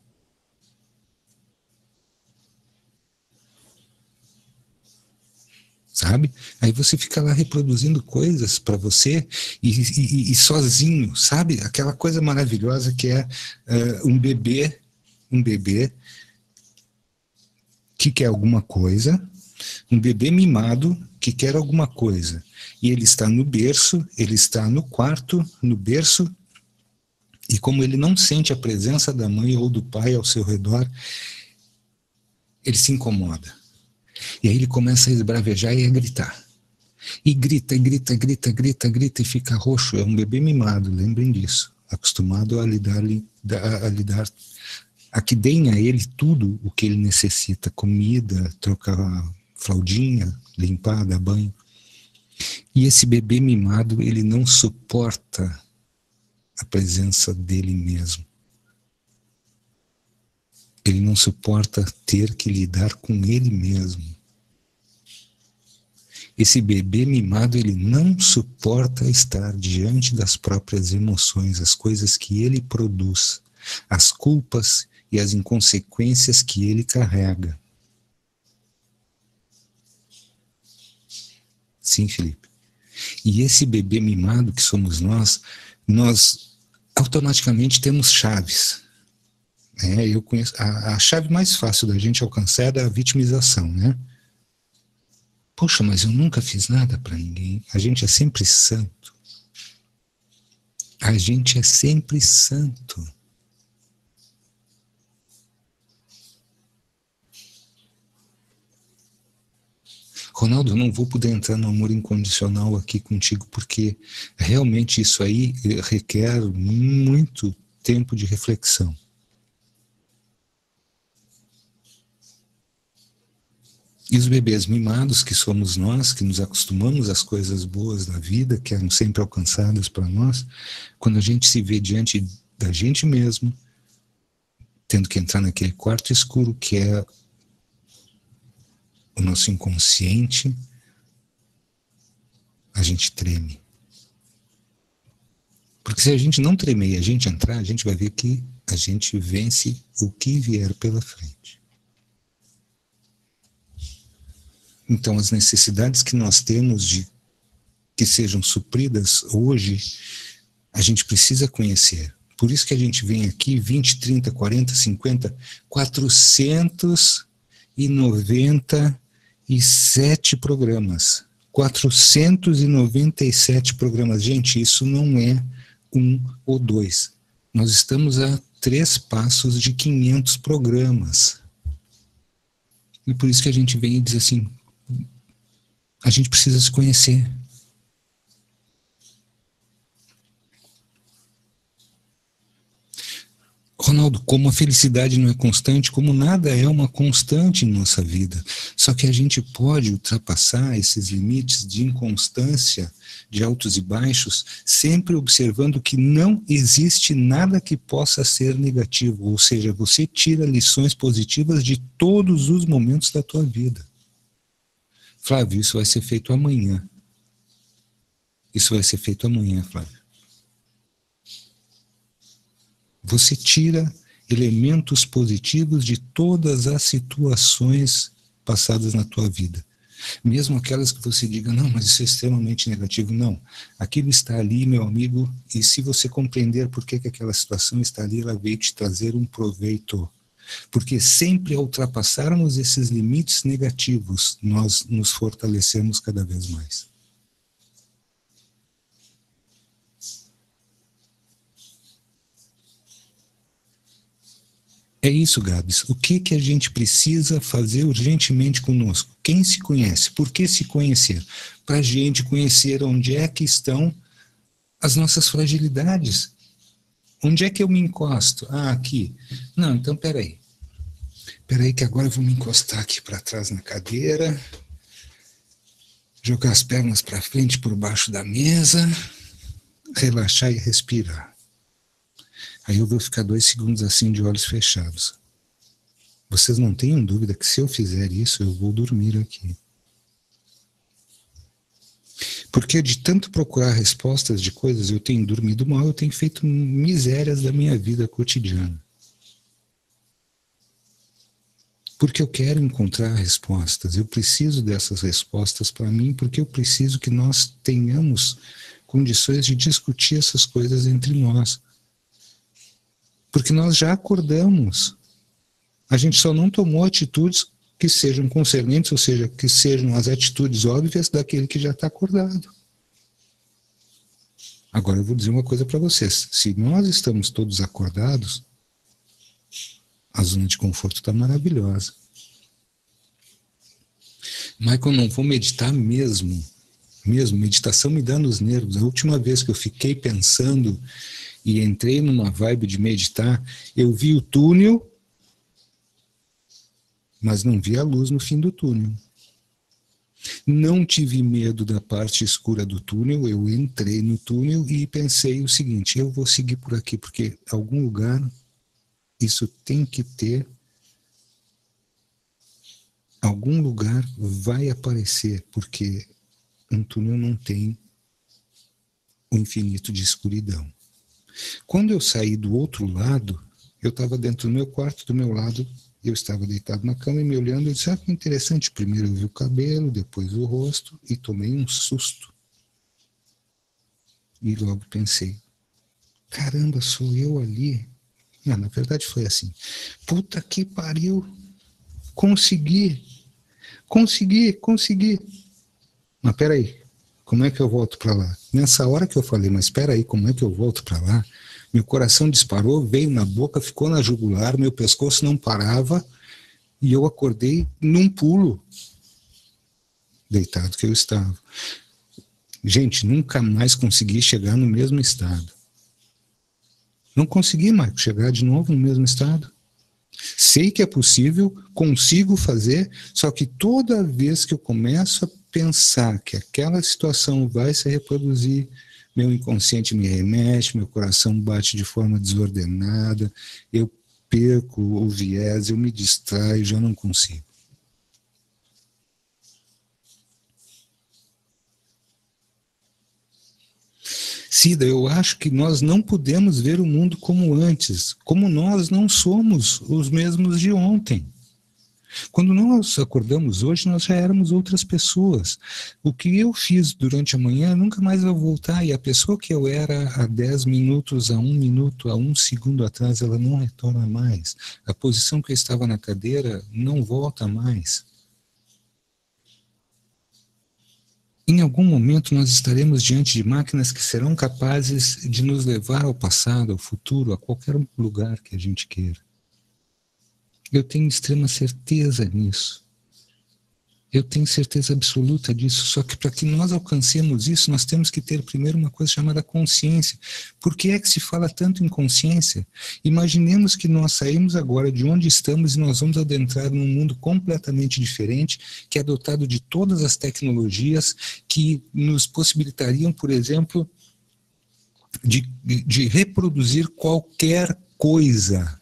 Sabe? Aí você fica lá reproduzindo coisas para você e sozinho, sabe? Aquela coisa maravilhosa que é um bebê que quer alguma coisa, um bebê mimado que quer alguma coisa. E ele está no berço, ele está no quarto, no berço, e como ele não sente a presença da mãe ou do pai ao seu redor, ele se incomoda. E aí ele começa a esbravejar e a gritar. E grita, e fica roxo. É um bebê mimado, lembrem disso. Acostumado a lidar, a que deem a ele tudo o que ele necessita. Comida, trocar fraldinha, limpar, dar banho. E esse bebê mimado, ele não suporta a presença dele mesmo. Ele não suporta ter que lidar com ele mesmo. Esse bebê mimado, ele não suporta estar diante das próprias emoções, as coisas que ele produz, as culpas e as inconsequências que ele carrega. Sim, Felipe. E esse bebê mimado que somos nós automaticamente temos chaves. Eu conheço, a chave mais fácil da gente alcançar é da vitimização, né? Poxa, mas eu nunca fiz nada para ninguém. A gente é sempre santo. A gente é sempre santo. Ronaldo, eu não vou poder entrar no amor incondicional aqui contigo, porque realmente isso aí requer muito tempo de reflexão. E os bebês mimados, que somos nós, que nos acostumamos às coisas boas da vida, que eram sempre alcançadas para nós, quando a gente se vê diante da gente mesmo, tendo que entrar naquele quarto escuro que é o nosso inconsciente, a gente treme. Porque se a gente não tremer e a gente entrar, a gente vai ver que a gente vence o que vier pela frente. Então, as necessidades que nós temos de que sejam supridas hoje, a gente precisa conhecer. Por isso que a gente vem aqui 20, 30, 40, 50, 497 programas. 497 programas. Gente, isso não é 1 ou 2. Nós estamos a 3 passos de 500 programas. E por isso que a gente vem e diz assim, a gente precisa se conhecer. Ronaldo, como a felicidade não é constante, como nada é uma constante em nossa vida, só que a gente pode ultrapassar esses limites de inconstância, de altos e baixos, sempre observando que não existe nada que possa ser negativo, ou seja, você tira lições positivas de todos os momentos da tua vida. Flávio, isso vai ser feito amanhã. Isso vai ser feito amanhã, Flávio. Você tira elementos positivos de todas as situações passadas na tua vida. Mesmo aquelas que você diga, não, mas isso é extremamente negativo. Não, aquilo está ali, meu amigo, e se você compreender por que aquela situação está ali, ela veio te trazer um proveito. Porque sempre ao ultrapassarmos esses limites negativos, nós nos fortalecemos cada vez mais. É isso, Gabs. O que a gente precisa fazer urgentemente conosco? Quem se conhece? Por que se conhecer? Para a gente conhecer onde é que estão as nossas fragilidades. Onde é que eu me encosto? Ah, aqui. Não, então peraí. Peraí que agora eu vou me encostar aqui para trás na cadeira, jogar as pernas para frente por baixo da mesa, relaxar e respirar. Aí eu vou ficar 2 segundos assim de olhos fechados. Vocês não tenham dúvida que se eu fizer isso, eu vou dormir aqui. Porque de tanto procurar respostas de coisas, eu tenho dormido mal, eu tenho feito misérias da minha vida cotidiana. Porque eu quero encontrar respostas, eu preciso dessas respostas para mim, porque eu preciso que nós tenhamos condições de discutir essas coisas entre nós. Porque nós já acordamos. A gente só não tomou atitudes que sejam concernentes, ou seja, que sejam as atitudes óbvias daquele que já está acordado. Agora eu vou dizer uma coisa para vocês. Se nós estamos todos acordados, a zona de conforto está maravilhosa. Michael, não vou meditar mesmo. Meditação me dá nos nervos. A última vez que eu fiquei pensando e entrei numa vibe de meditar, eu vi o túnel, mas não vi a luz no fim do túnel. Não tive medo da parte escura do túnel, eu entrei no túnel e pensei o seguinte, eu vou seguir por aqui, porque algum lugar isso tem que ter, algum lugar vai aparecer, porque um túnel não tem o infinito de escuridão. Quando eu saí do outro lado, eu estava dentro do meu quarto, do meu lado, eu estava deitado na cama e me olhando, eu disse, que interessante, primeiro eu vi o cabelo, depois o rosto, e tomei um susto. E logo pensei, caramba, sou eu ali? Não, na verdade foi assim, puta que pariu, consegui. Mas peraí, como é que eu volto para lá? Nessa hora que eu falei, mas peraí, como é que eu volto para lá? Meu coração disparou, veio na boca, ficou na jugular, meu pescoço não parava e eu acordei num pulo. deitado que eu estava. Gente, nunca mais consegui chegar no mesmo estado. Não consegui mais chegar de novo no mesmo estado. Sei que é possível, consigo fazer, só que toda vez que eu começo a pensar que aquela situação vai se reproduzir, meu inconsciente me remexe, meu coração bate de forma desordenada, eu perco o viés, eu me distraio, já não consigo. Cida, eu acho que nós não podemos ver o mundo como antes, como nós não somos os mesmos de ontem. Quando nós acordamos hoje, nós já éramos outras pessoas. O que eu fiz durante a manhã nunca mais vai voltar, e a pessoa que eu era há 10 minutos, há 1 minuto, há 1 segundo atrás, ela não retorna mais. A posição que eu estava na cadeira não volta mais. Em algum momento nós estaremos diante de máquinas que serão capazes de nos levar ao passado, ao futuro, a qualquer lugar que a gente queira. Eu tenho extrema certeza nisso. Eu tenho certeza absoluta disso, só que para que nós alcancemos isso, nós temos que ter primeiro uma coisa chamada consciência. Por que é que se fala tanto em consciência? Imaginemos que nós saímos agora de onde estamos e nós vamos adentrar num mundo completamente diferente, que é dotado de todas as tecnologias que nos possibilitariam, por exemplo, de reproduzir qualquer coisa.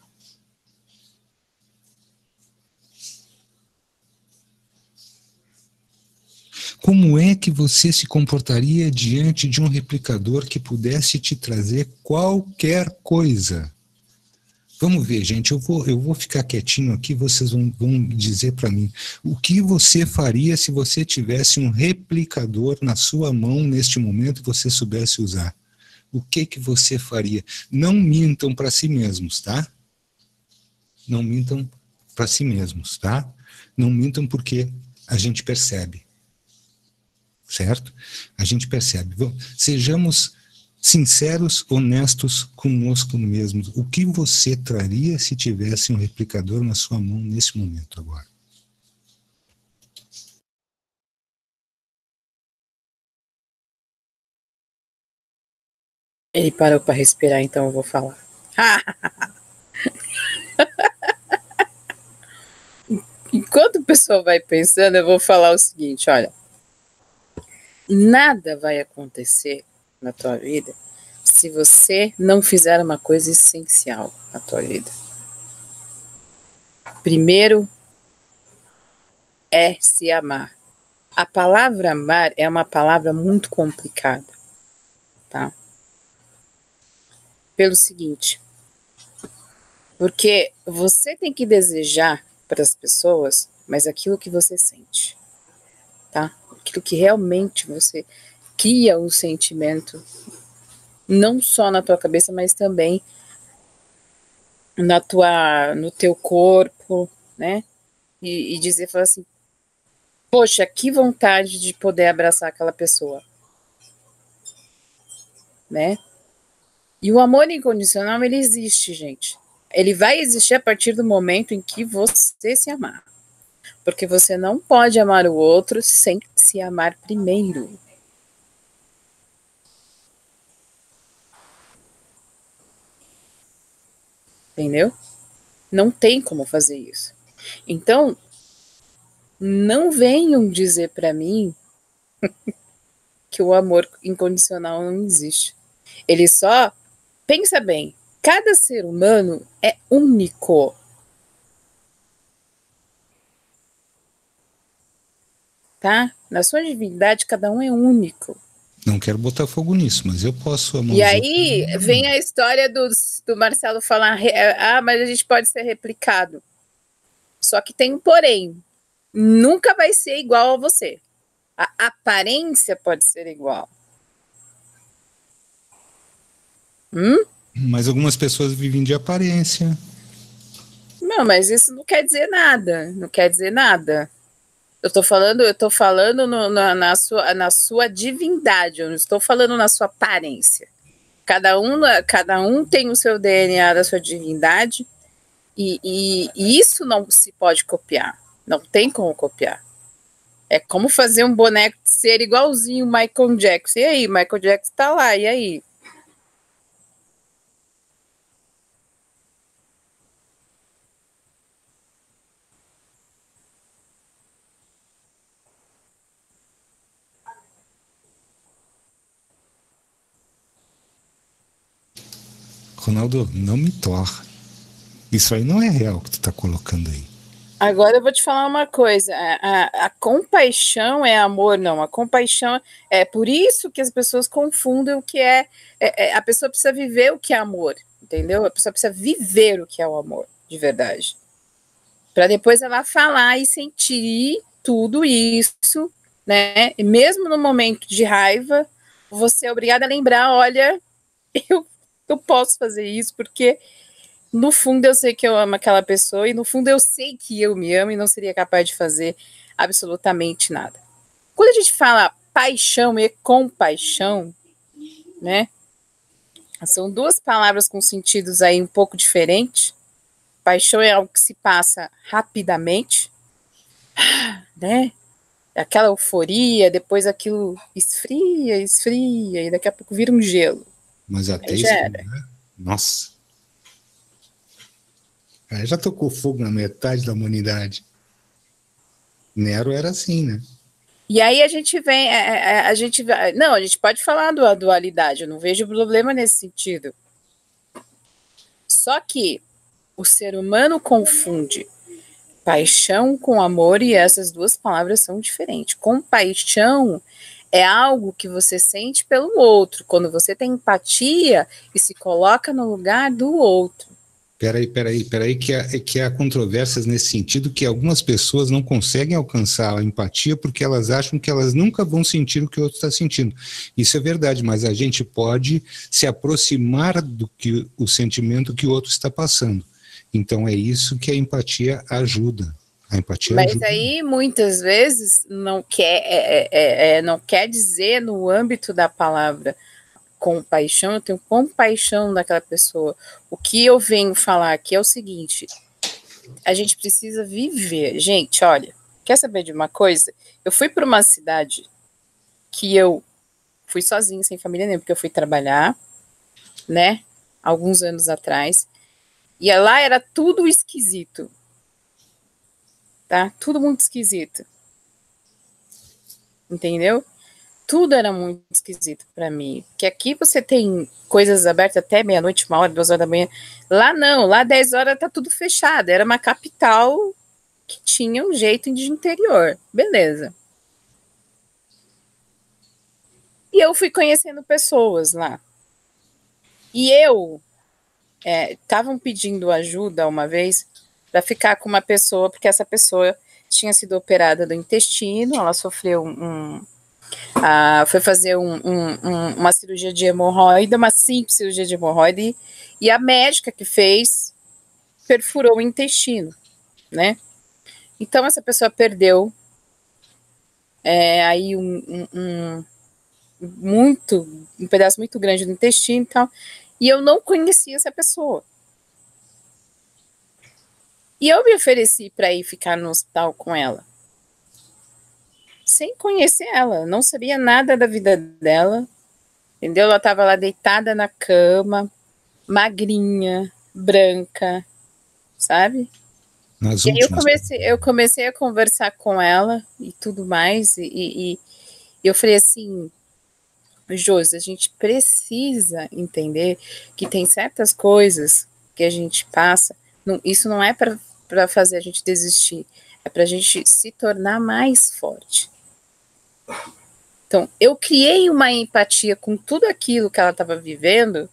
Como é que você se comportaria diante de um replicador que pudesse te trazer qualquer coisa? Vamos ver, gente, eu vou ficar quietinho aqui, vocês vão dizer para mim, o que você faria se você tivesse um replicador na sua mão neste momento e você soubesse usar? O que você faria? Não mintam para si mesmos, tá? Não mintam para si mesmos, tá? Não mintam porque a gente percebe. Certo? A gente percebe. Sejamos sinceros, honestos conosco mesmos. O que você traria se tivesse um replicador na sua mão nesse momento agora? Ele parou para respirar, então eu vou falar. Enquanto o pessoal vai pensando, eu vou falar o seguinte, olha. Nada vai acontecer na tua vida se você não fizer uma coisa essencial na tua vida. Primeiro é se amar. A palavra amar é uma palavra muito complicada, tá? Pelo seguinte, porque você tem que desejar para as pessoas, mas aquilo que você sente, tá? Aquilo que realmente você cria um sentimento, não só na tua cabeça, mas também no teu corpo, né? E dizer, falar assim, poxa, que vontade de poder abraçar aquela pessoa, né? E o amor incondicional, ele existe, gente. Ele vai existir a partir do momento em que você se amar. Porque você não pode amar o outro sem se amar primeiro. Entendeu? Não tem como fazer isso. Então, não venham dizer para mim que o amor incondicional não existe. Ele só, pensa bem, cada ser humano é único. Tá? Na sua divindade, cada um é único. Não quero botar fogo nisso, mas eu posso amar. E aí vem a história do Marcelo falar, mas a gente pode ser replicado. Só que tem um porém. Nunca vai ser igual a você. A aparência pode ser igual. Mas algumas pessoas vivem de aparência. Não, mas isso não quer dizer nada. Não quer dizer nada. Eu tô falando na sua divindade, eu não estou falando na sua aparência. Cada um tem o seu DNA da sua divindade e isso não se pode copiar. Não tem como copiar. É como fazer um boneco ser igualzinho o Michael Jackson. E aí, Michael Jackson tá lá, e aí? Ronaldo, não me torra. Isso aí não é real que tu tá colocando aí. Agora eu vou te falar uma coisa. A compaixão é amor, não. A compaixão é por isso que as pessoas confundem o que a pessoa precisa viver o que é amor, entendeu? A pessoa precisa viver o que é o amor, de verdade. Para depois ela falar e sentir tudo isso, né? E mesmo no momento de raiva, você é obrigada a lembrar, olha, eu posso fazer isso porque no fundo eu sei que eu amo aquela pessoa e no fundo eu sei que eu me amo e não seria capaz de fazer absolutamente nada. Quando a gente fala paixão e compaixão, né? São duas palavras com sentidos aí um pouco diferentes. Paixão é algo que se passa rapidamente, né? Aquela euforia, depois aquilo esfria, e daqui a pouco vira um gelo. Mas até Aí isso, já era. né? Nossa. Aí já tocou fogo na metade da humanidade. Nero era assim, né? E aí a gente vem, não, a gente pode falar da dualidade, eu não vejo problema nesse sentido. Só que o ser humano confunde paixão com amor e essas duas palavras são diferentes. Compaixão é algo que você sente pelo outro, quando você tem empatia e se coloca no lugar do outro. Peraí, que há controvérsias nesse sentido que algumas pessoas não conseguem alcançar a empatia porque elas acham que elas nunca vão sentir o que o outro está sentindo. Isso é verdade, mas a gente pode se aproximar do que o sentimento que o outro está passando. Então é isso que a empatia ajuda. A empatia Mas ajuda. aí muitas vezes não quer dizer no âmbito da palavra compaixão, eu tenho compaixão daquela pessoa. O que eu venho falar aqui é o seguinte: a gente precisa viver. Gente, olha, quer saber de uma coisa? Eu fui para uma cidade que eu fui sozinha, sem família nenhuma, porque eu fui trabalhar, né? Alguns anos atrás. E lá era tudo esquisito. Tá? Tudo muito esquisito. Entendeu? Tudo era muito esquisito para mim. Porque aqui você tem coisas abertas até meia-noite, 1 hora, 2 horas da manhã. Lá não, lá 10 horas tá tudo fechado. Era uma capital que tinha um jeito de interior. Beleza. E eu fui conhecendo pessoas lá. E eu estavam pedindo ajuda uma vez para ficar com uma pessoa, porque essa pessoa tinha sido operada do intestino, ela sofreu foi fazer uma cirurgia de hemorroida, uma simples cirurgia de hemorroida, e a médica que fez perfurou o intestino, né? Então essa pessoa perdeu aí um pedaço muito grande do intestino e tal, e eu não conhecia essa pessoa. E eu me ofereci para ir ficar no hospital com ela, sem conhecer ela, não sabia nada da vida dela, entendeu? Ela estava lá deitada na cama, magrinha, branca, sabe? Nas E aí últimas. eu comecei a conversar com ela e tudo mais, e eu falei assim, Josi, a gente precisa entender que tem certas coisas que a gente passa, isso não é para fazer a gente desistir, é para a gente se tornar mais forte. Então, eu criei uma empatia com tudo aquilo que ela estava vivendo,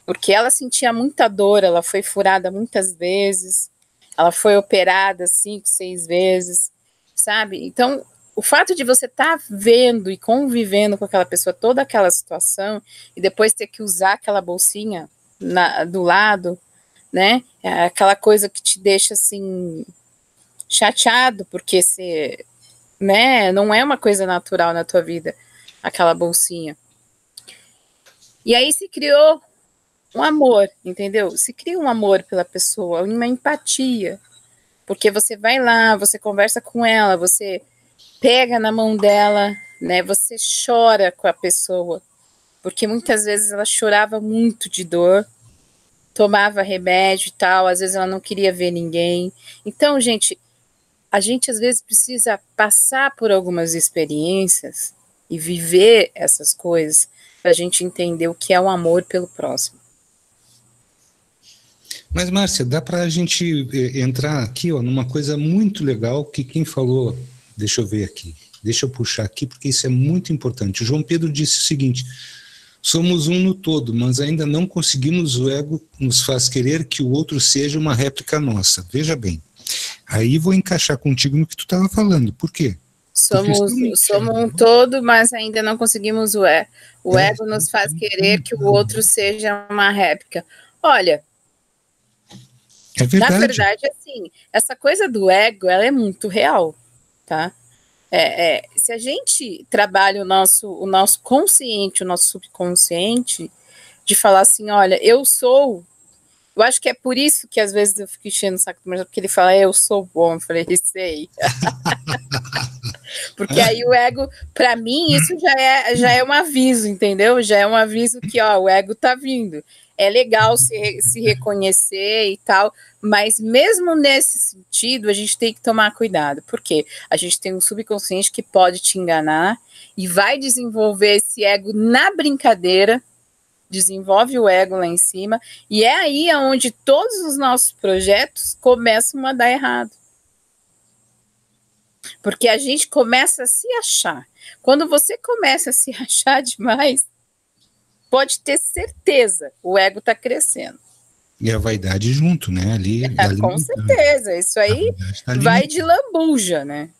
porque ela sentia muita dor, ela foi furada muitas vezes, ela foi operada 5, 6 vezes, sabe? Então, o fato de você estar vendo e convivendo com aquela pessoa, toda aquela situação, e depois ter que usar aquela bolsinha do lado, né? É aquela coisa que te deixa assim chateado, porque você, né? Não é uma coisa natural na tua vida, aquela bolsinha. E aí se criou um amor, entendeu? Se cria um amor pela pessoa, uma empatia, porque você vai lá, você conversa com ela, você pega na mão dela, né? Você chora com a pessoa, porque muitas vezes ela chorava muito de dor, tomava remédio e tal, às vezes ela não queria ver ninguém. Então, gente, a gente às vezes precisa passar por algumas experiências e viver essas coisas para a gente entender o que é o amor pelo próximo. Mas, Márcia, dá para a gente entrar aqui, ó, numa coisa muito legal que quem falou, deixa eu ver aqui, deixa eu puxar aqui, porque isso é muito importante. O João Pedro disse o seguinte: somos um no todo, mas ainda não conseguimos, o ego nos faz querer que o outro seja uma réplica nossa. Veja bem, aí vou encaixar contigo no que tu estava falando. Por quê? Somos um todo, mas ainda não conseguimos o ego. O ego nos faz querer que o outro seja uma réplica. Olha, é verdade. Na verdade, assim, essa coisa do ego, ela é muito real, tá? Se a gente trabalha o nosso consciente, o nosso subconsciente, de falar assim, olha, eu acho que é por isso que às vezes eu fico enchendo o saco do Marcelo, porque ele fala, eu sou bom, eu falei, sei. Porque aí o ego, para mim, isso já é um aviso, entendeu? Já é um aviso que, ó, o ego tá vindo. É legal se reconhecer e tal, mas mesmo nesse sentido, a gente tem que tomar cuidado, porque a gente tem um subconsciente que pode te enganar e vai desenvolver esse ego na brincadeira, desenvolve o ego lá em cima, e é aí onde todos os nossos projetos começam a dar errado. Porque a gente começa a se achar. Quando você começa a se achar demais, pode ter certeza, o ego está crescendo. E a vaidade junto, né? Ali com certeza, isso aí vai de lambuja, né?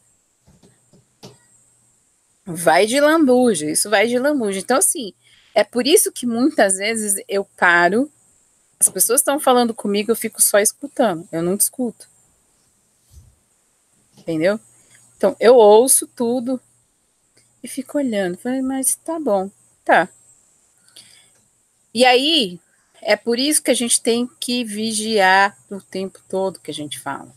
Vai de lambuja, isso vai de lambuja. Então, assim, é por isso que muitas vezes eu paro, as pessoas estão falando comigo, eu fico só escutando, eu não discuto. Entendeu? Então, eu ouço tudo e fico olhando. Falei, mas tá bom, tá. E aí, é por isso que a gente tem que vigiar o tempo todo que a gente fala.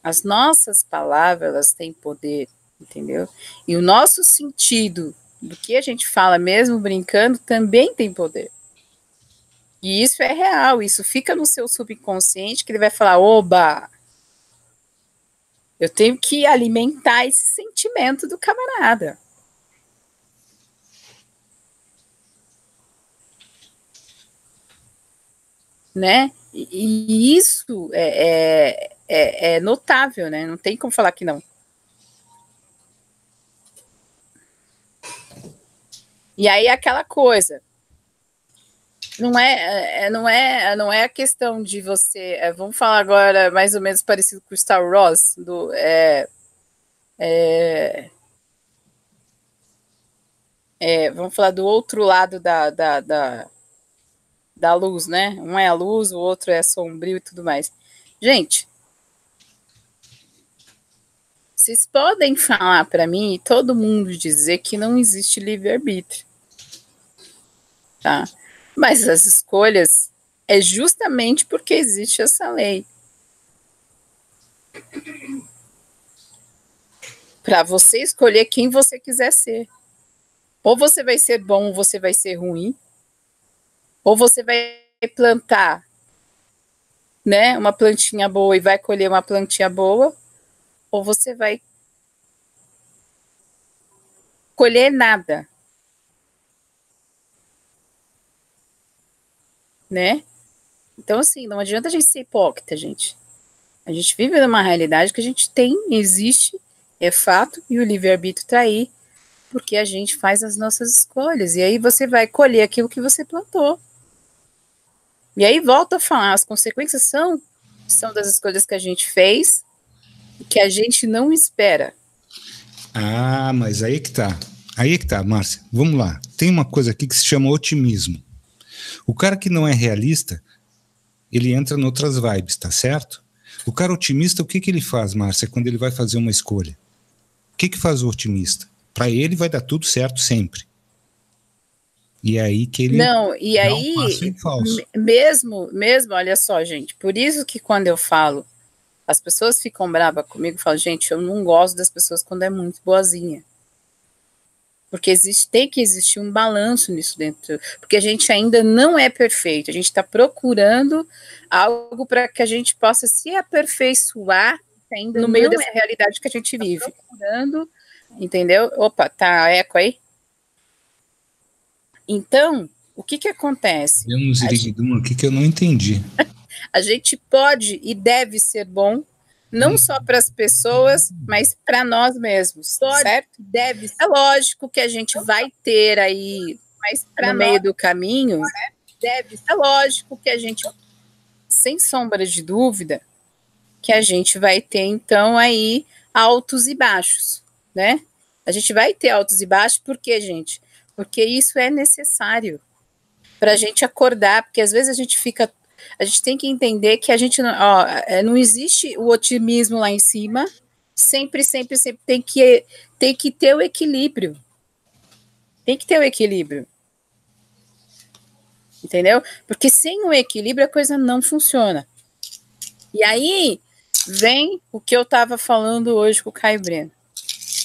As nossas palavras, elas têm poder, entendeu? E o nosso sentido do que a gente fala, mesmo brincando, também tem poder. E isso é real, isso fica no seu subconsciente, que ele vai falar, oba, eu tenho que alimentar esse sentimento do camarada. Né? E isso é notável, né? Não tem como falar que não. E aí aquela coisa, não é a questão de você. Vamos falar agora mais ou menos parecido com o Star Wars, vamos falar do outro lado da luz, né? Um é a luz, o outro é sombrio e tudo mais. Gente, vocês podem falar para mim e todo mundo dizer que não existe livre-arbítrio, tá? Mas as escolhas é justamente porque existe essa lei. Para você escolher quem você quiser ser. Ou você vai ser bom ou você vai ser ruim. Ou você vai plantar, né, uma plantinha boa e vai colher uma plantinha boa, ou você vai colher nada, né? Então, assim, não adianta a gente ser hipócrita, gente. A gente vive numa realidade que a gente existe, é fato, e o livre-arbítrio tá aí, porque a gente faz as nossas escolhas, e aí você vai colher aquilo que você plantou. E aí volto a falar, as consequências são das escolhas que a gente fez e que a gente não espera. Ah, mas aí que tá. Aí que tá, Márcia. Vamos lá. Tem uma coisa aqui que se chama otimismo. O cara que não é realista, ele entra em outras vibes, tá certo? O cara otimista, o que ele faz, Márcia, quando ele vai fazer uma escolha? O que faz o otimista? Para ele vai dar tudo certo sempre. E é aí que ele não, e dá aí, um passo em falso. mesmo, olha só, gente, por isso que quando eu falo As pessoas ficam bravas comigo e falam, gente, eu não gosto das pessoas quando é muito boazinha. Porque tem que existir um balanço nisso dentro. Porque a gente ainda não é perfeito. A gente está procurando algo para que a gente possa se aperfeiçoar ainda no meio dessa realidade que a gente vive. Procurando, entendeu? Opa, tá eco aí? Então, o que acontece? Tem um ziriguidum aqui que eu não entendi. A gente pode e deve ser bom, não só para as pessoas, mas para nós mesmos, certo? Deve ser. É lógico que a gente vai ter aí, mas no meio do caminho, é lógico que a gente, sem sombra de dúvida, que a gente vai ter, então, aí altos e baixos, né? A gente vai ter altos e baixos, por quê, gente? Porque isso é necessário para a gente acordar, porque às vezes a gente tem que entender que a gente não existe o otimismo lá em cima, sempre tem que ter o equilíbrio. Tem que ter o equilíbrio. Entendeu? Porque sem o equilíbrio a coisa não funciona. E aí vem o que eu estava falando hoje com o Caio Breno.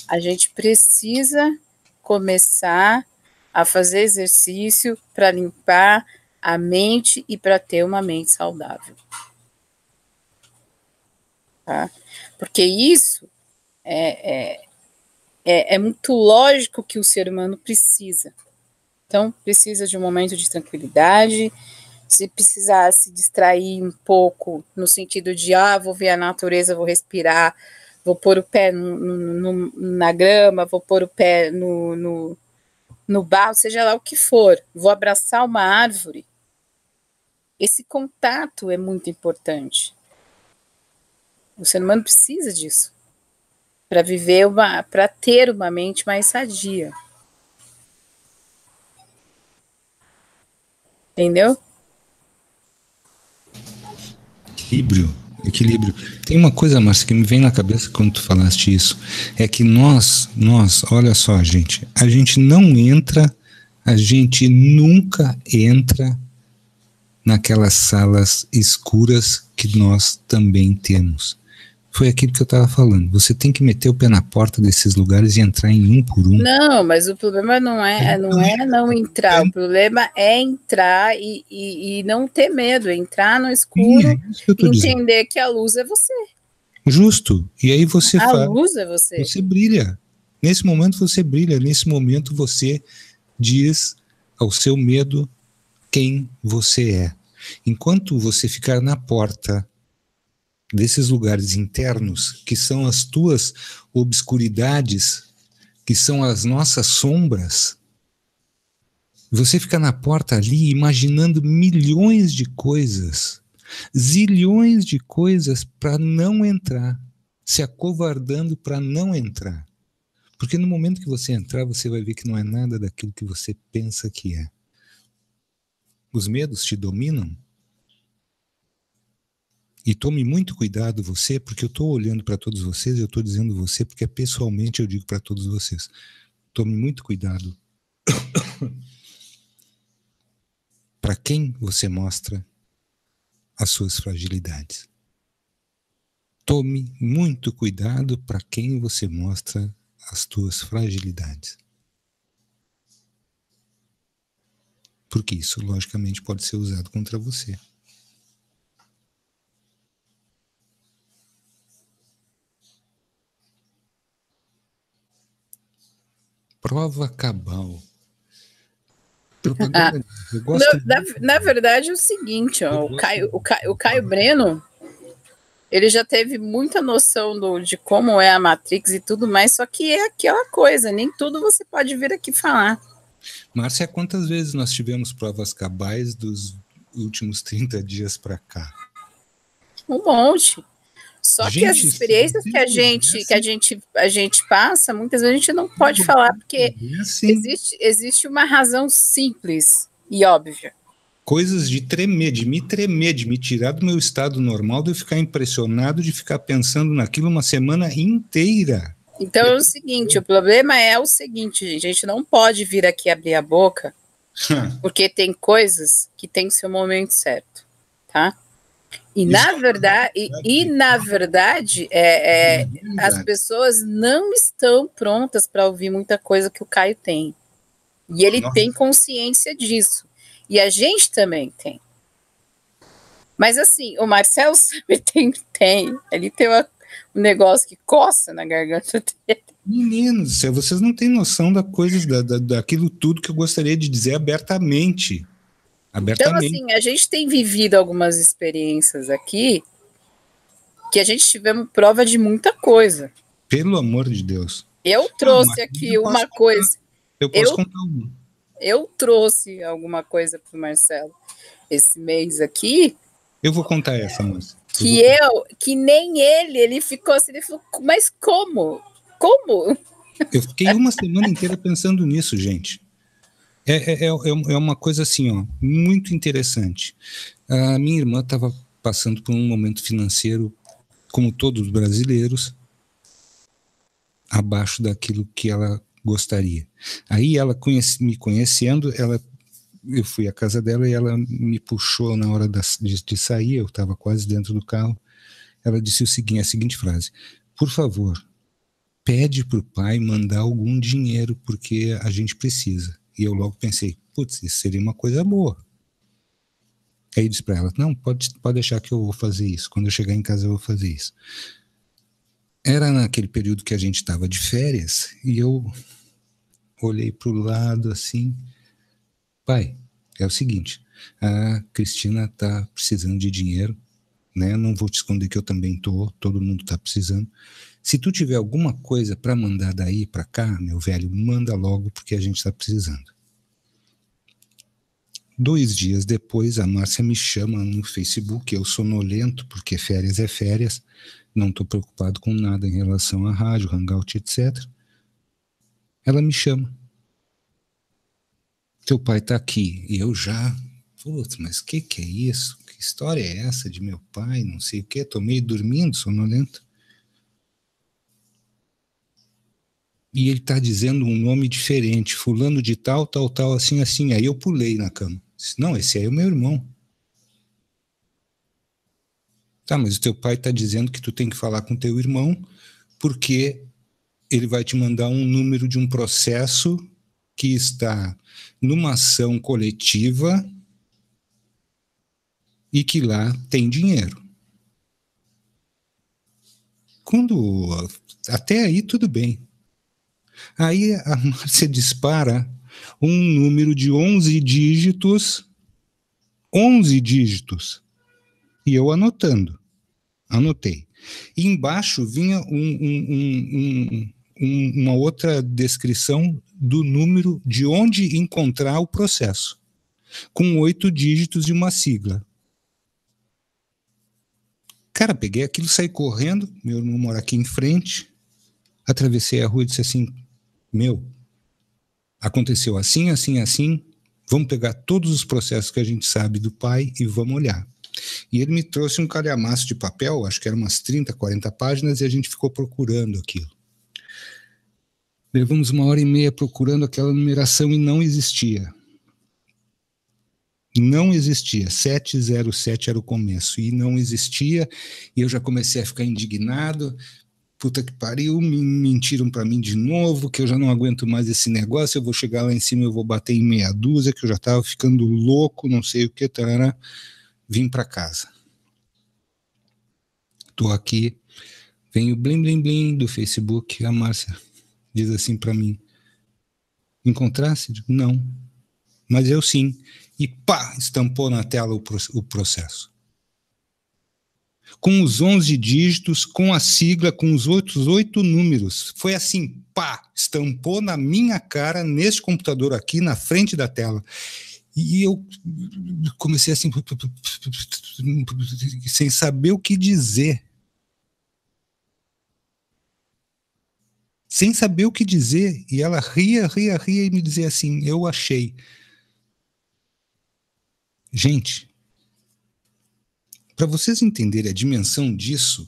A gente precisa começar a fazer exercício para limpar a mente e para ter uma mente saudável. Tá? Porque isso é muito lógico que o ser humano precisa. Então, precisa de um momento de tranquilidade. Se precisar se distrair um pouco, no sentido de, vou ver a natureza, vou respirar, vou pôr o pé na grama, vou pôr o pé no barro, seja lá o que for, vou abraçar uma árvore. Esse contato é muito importante. O ser humano precisa disso para para ter uma mente mais sadia. Entendeu? Equilíbrio. Tem uma coisa, Márcia, que me vem na cabeça quando tu falaste isso, é que nós, olha só, gente, a gente nunca entra naquelas salas escuras que nós também temos. Foi aquilo que eu estava falando. Você tem que meter o pé na porta desses lugares e entrar em um por um. Não, mas o problema não é não entrar. O problema é entrar e não ter medo. Entrar no escuro e entender que a luz é você. Justo. E aí você a luz é você. Você brilha. Nesse momento você brilha. Nesse momento você diz ao seu medo quem você é. Enquanto você ficar na porta desses lugares internos, que são as tuas obscuridades, que são as nossas sombras, você fica na porta ali imaginando milhões de coisas, zilhões de coisas para não entrar, se acovardando para não entrar. Porque no momento que você entrar, você vai ver que não é nada daquilo que você pensa que é. Os medos te dominam. E tome muito cuidado você, porque eu estou olhando para todos vocês, eu estou dizendo você, porque pessoalmente eu digo para todos vocês. Tome muito cuidado para quem você mostra as suas fragilidades. Tome muito cuidado para quem você mostra as tuas fragilidades. Porque isso, logicamente, pode ser usado contra você. Prova cabal. Na verdade é o seguinte, o Caio Breno, ele já teve muita noção de como é a Matrix e tudo mais, só que é aquela coisa, nem tudo você pode vir aqui falar. Márcia, quantas vezes nós tivemos provas cabais dos últimos 30 dias para cá? Um monte. Só que as experiências que a gente passa, muitas vezes a gente não pode falar, porque existe uma razão simples e óbvia. Coisas de tremer, de me tirar do meu estado normal, de eu ficar impressionado, de ficar pensando naquilo uma semana inteira. Então é o seguinte, o problema é o seguinte, gente, a gente não pode vir aqui abrir a boca, porque tem coisas que tem seu momento certo, tá? Na verdade, as pessoas não estão prontas para ouvir muita coisa que o Caio tem. E ele tem consciência disso. E a gente também tem. Mas assim, o Marcelo sabe, tem. Ele tem um negócio que coça na garganta dele. Meninos, vocês não têm noção da coisa, daquilo tudo que eu gostaria de dizer abertamente. Então, assim, a gente tem vivido algumas experiências aqui que a gente tivemos prova de muita coisa. Pelo amor de Deus. Eu trouxe aqui uma coisa. Eu posso contar uma. Eu trouxe alguma coisa para o Marcelo esse mês aqui. Eu vou contar essa, moça. Que nem ele ficou assim, ele falou, mas como? Como? Eu fiquei uma semana inteira pensando nisso, gente. É uma coisa assim, ó, muito interessante. A minha irmã estava passando por um momento financeiro, como todos os brasileiros, abaixo daquilo que ela gostaria. Aí ela me conhecendo, eu fui à casa dela e ela me puxou na hora de sair, eu estava quase dentro do carro. Ela disse a seguinte frase: por favor, pede para o pai mandar algum dinheiro, porque a gente precisa. E eu logo pensei, putz, isso seria uma coisa boa. Aí eu disse para ela, não, pode deixar que eu vou fazer isso. Quando eu chegar em casa eu vou fazer isso. Era naquele período que a gente estava de férias, e eu olhei para o lado assim, pai, é o seguinte, a Cristina está precisando de dinheiro, né? Não vou te esconder que eu também todo mundo está precisando. Se tu tiver alguma coisa para mandar daí para cá, meu velho, manda logo, porque a gente está precisando. 2 dias depois, a Márcia me chama no Facebook, eu sonolento, porque férias é férias, não estou preocupado com nada em relação à rádio, Hangout, etc. Ela me chama. Teu pai está aqui. E eu já, putz, mas que é isso? Que história é essa de meu pai? Não sei o que, estou meio dormindo, sonolento. E ele está dizendo um nome diferente, fulano de tal, assim, assim. Aí eu pulei na cama. Disse, não, esse aí é o meu irmão. Tá, mas o teu pai está dizendo que tu tem que falar com teu irmão, porque ele vai te mandar um número de um processo que está numa ação coletiva e que lá tem dinheiro. Até aí tudo bem. Aí a Márcia dispara um número de 11 dígitos, e eu anotei. E embaixo vinha uma outra descrição do número de onde encontrar o processo, com 8 dígitos e uma sigla. Cara, peguei aquilo, saí correndo, meu irmão mora aqui em frente, atravessei a rua e disse assim, aconteceu assim, assim, assim, vamos pegar todos os processos que a gente sabe do pai e vamos olhar. E ele me trouxe um calhamaço de papel, acho que eram umas 30, 40 páginas, e a gente ficou procurando aquilo. Levamos 1h30 procurando aquela numeração e não existia. Não existia. 707 era o começo, e não existia, e eu já comecei a ficar indignado. Puta que pariu, mentiram para mim de novo, que eu já não aguento mais esse negócio, eu vou chegar lá em cima, eu vou bater em meia dúzia, que eu já estava ficando louco, não sei o que, tarará. Vim para casa. Tô aqui, vem o blim blim blim do Facebook, a Márcia diz assim para mim, encontrasse? Não, mas eu sim. E pá, estampou na tela o processo. Com os 11 dígitos, com a sigla, com os outros 8 números. Foi assim, pá, estampou na minha cara, nesse computador aqui, na frente da tela. E eu comecei assim, sem saber o que dizer. Sem saber o que dizer. E ela ria e me dizia assim, eu achei. Gente, para vocês entenderem a dimensão disso,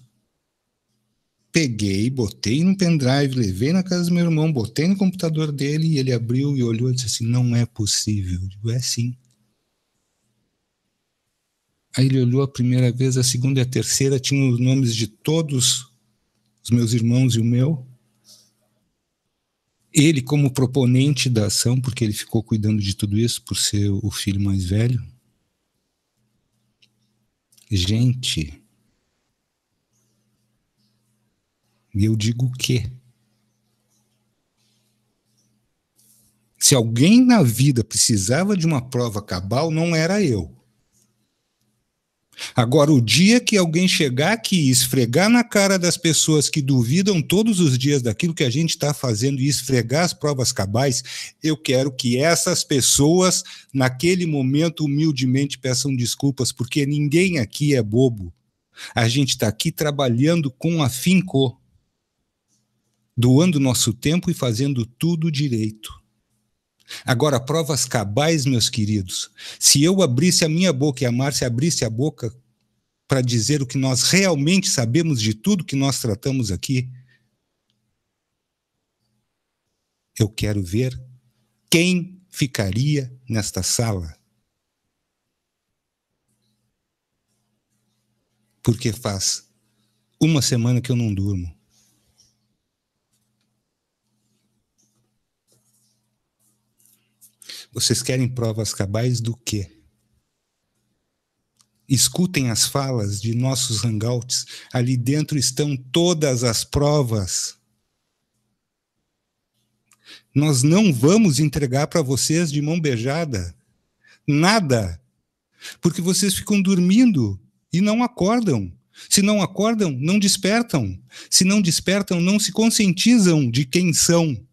peguei, botei no pendrive, levei na casa do meu irmão, botei no computador dele, e ele abriu e olhou e disse assim, não é possível. Eu digo, é sim. Aí ele olhou a primeira vez, a segunda e a terceira, tinham os nomes de todos os meus irmãos e o meu. Ele como proponente da ação, porque ele ficou cuidando de tudo isso por ser o filho mais velho. Gente, e eu digo o quê? Se alguém na vida precisava de uma prova cabal, não era eu. Agora, o dia que alguém chegar aqui e esfregar na cara das pessoas que duvidam todos os dias daquilo que a gente está fazendo e esfregar as provas cabais, eu quero que essas pessoas, naquele momento, humildemente peçam desculpas, porque ninguém aqui é bobo. A gente está aqui trabalhando com afinco, doando nosso tempo e fazendo tudo direito. Agora, provas cabais, meus queridos, se eu abrisse a minha boca e a Márcia abrisse a boca para dizer o que nós realmente sabemos de tudo que nós tratamos aqui, eu quero ver quem ficaria nesta sala. Porque faz uma semana que eu não durmo. Vocês querem provas cabais do quê? Escutem as falas de nossos hangouts. Ali dentro estão todas as provas. Nós não vamos entregar para vocês de mão beijada nada, porque vocês ficam dormindo e não acordam. Se não acordam, não despertam. Se não despertam, não se conscientizam de quem são.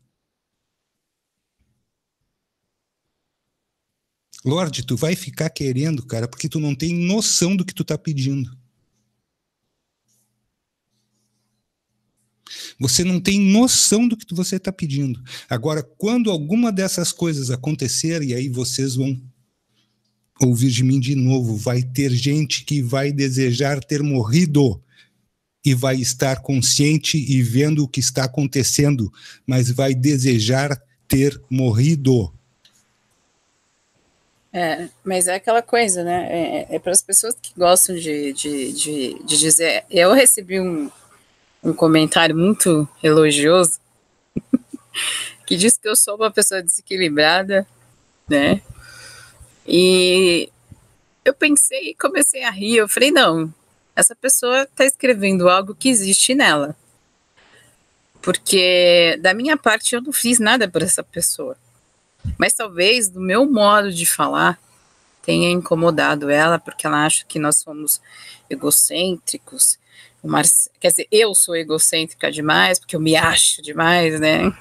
Lorde, tu vai ficar querendo, cara, porque tu não tem noção do que tu tá pedindo. Você não tem noção do que você está pedindo. Agora, quando alguma dessas coisas acontecer, e aí vocês vão ouvir de mim de novo, vai ter gente que vai desejar ter morrido e vai estar consciente e vendo o que está acontecendo, mas vai desejar ter morrido. Mas é aquela coisa, né? É para as pessoas que gostam de dizer. Eu recebi um comentário muito elogioso que diz que eu sou uma pessoa desequilibrada, né? E eu pensei e comecei a rir. Eu falei, não, essa pessoa está escrevendo algo que existe nela. Porque da minha parte eu não fiz nada por essa pessoa. Mas talvez do meu modo de falar tenha incomodado ela, porque ela acha que nós somos egocêntricos. Quer dizer, eu sou egocêntrica demais, porque eu me acho demais, né?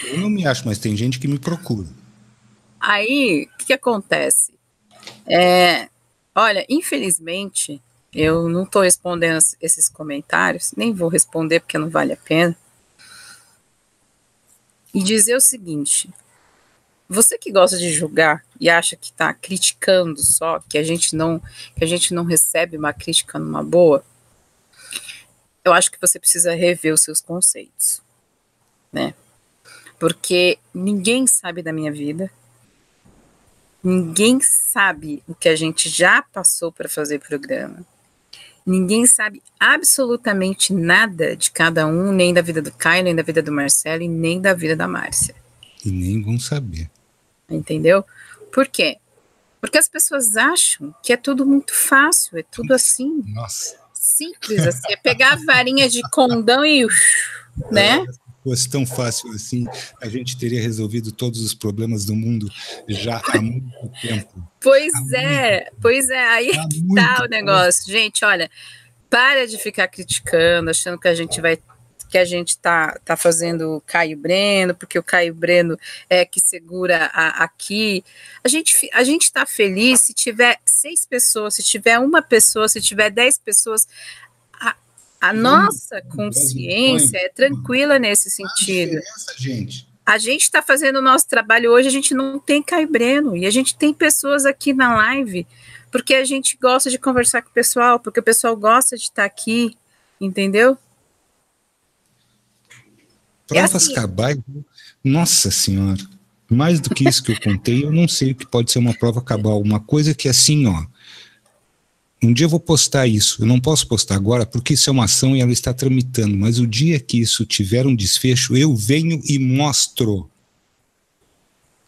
Eu não me acho, mas tem gente que me procura. Aí, o que acontece? Olha, infelizmente, eu não estou respondendo esses comentários, nem vou responder porque não vale a pena. E dizer o seguinte: você que gosta de julgar e acha que está criticando só, que a gente não recebe uma crítica numa boa, eu acho que você precisa rever os seus conceitos, né? Porque ninguém sabe da minha vida, ninguém sabe o que a gente já passou para fazer programa, ninguém sabe absolutamente nada de cada um, nem da vida do Caio, nem da vida do Marcelo, e nem da vida da Márcia. E nem vão saber. Entendeu? Por quê? Porque as pessoas acham que é tudo muito fácil, é tudo assim. Nossa. Simples, assim, é pegar a varinha de condão e... né? Se fosse tão fácil assim, a gente teria resolvido todos os problemas do mundo já há muito tempo. Pois é, aí tá o negócio. Gente, olha, para de ficar criticando, achando que a gente tá fazendo o Caio Breno, porque o Caio Breno é que segura aqui. A gente tá feliz se tiver 6 pessoas, se tiver 1 pessoa, se tiver 10 pessoas. A nossa consciência é tranquila nesse sentido. A gente está fazendo o nosso trabalho hoje, a gente não tem Caio Breno, e a gente tem pessoas aqui na live, porque a gente gosta de conversar com o pessoal, porque o pessoal gosta de estar aqui, entendeu? Provas cabais, nossa senhora. Mais do que isso que eu contei, eu não sei o que pode ser uma prova cabal. Uma coisa que assim, ó, um dia eu vou postar isso. Eu não posso postar agora porque isso é uma ação e ela está tramitando. Mas o dia que isso tiver um desfecho, eu venho e mostro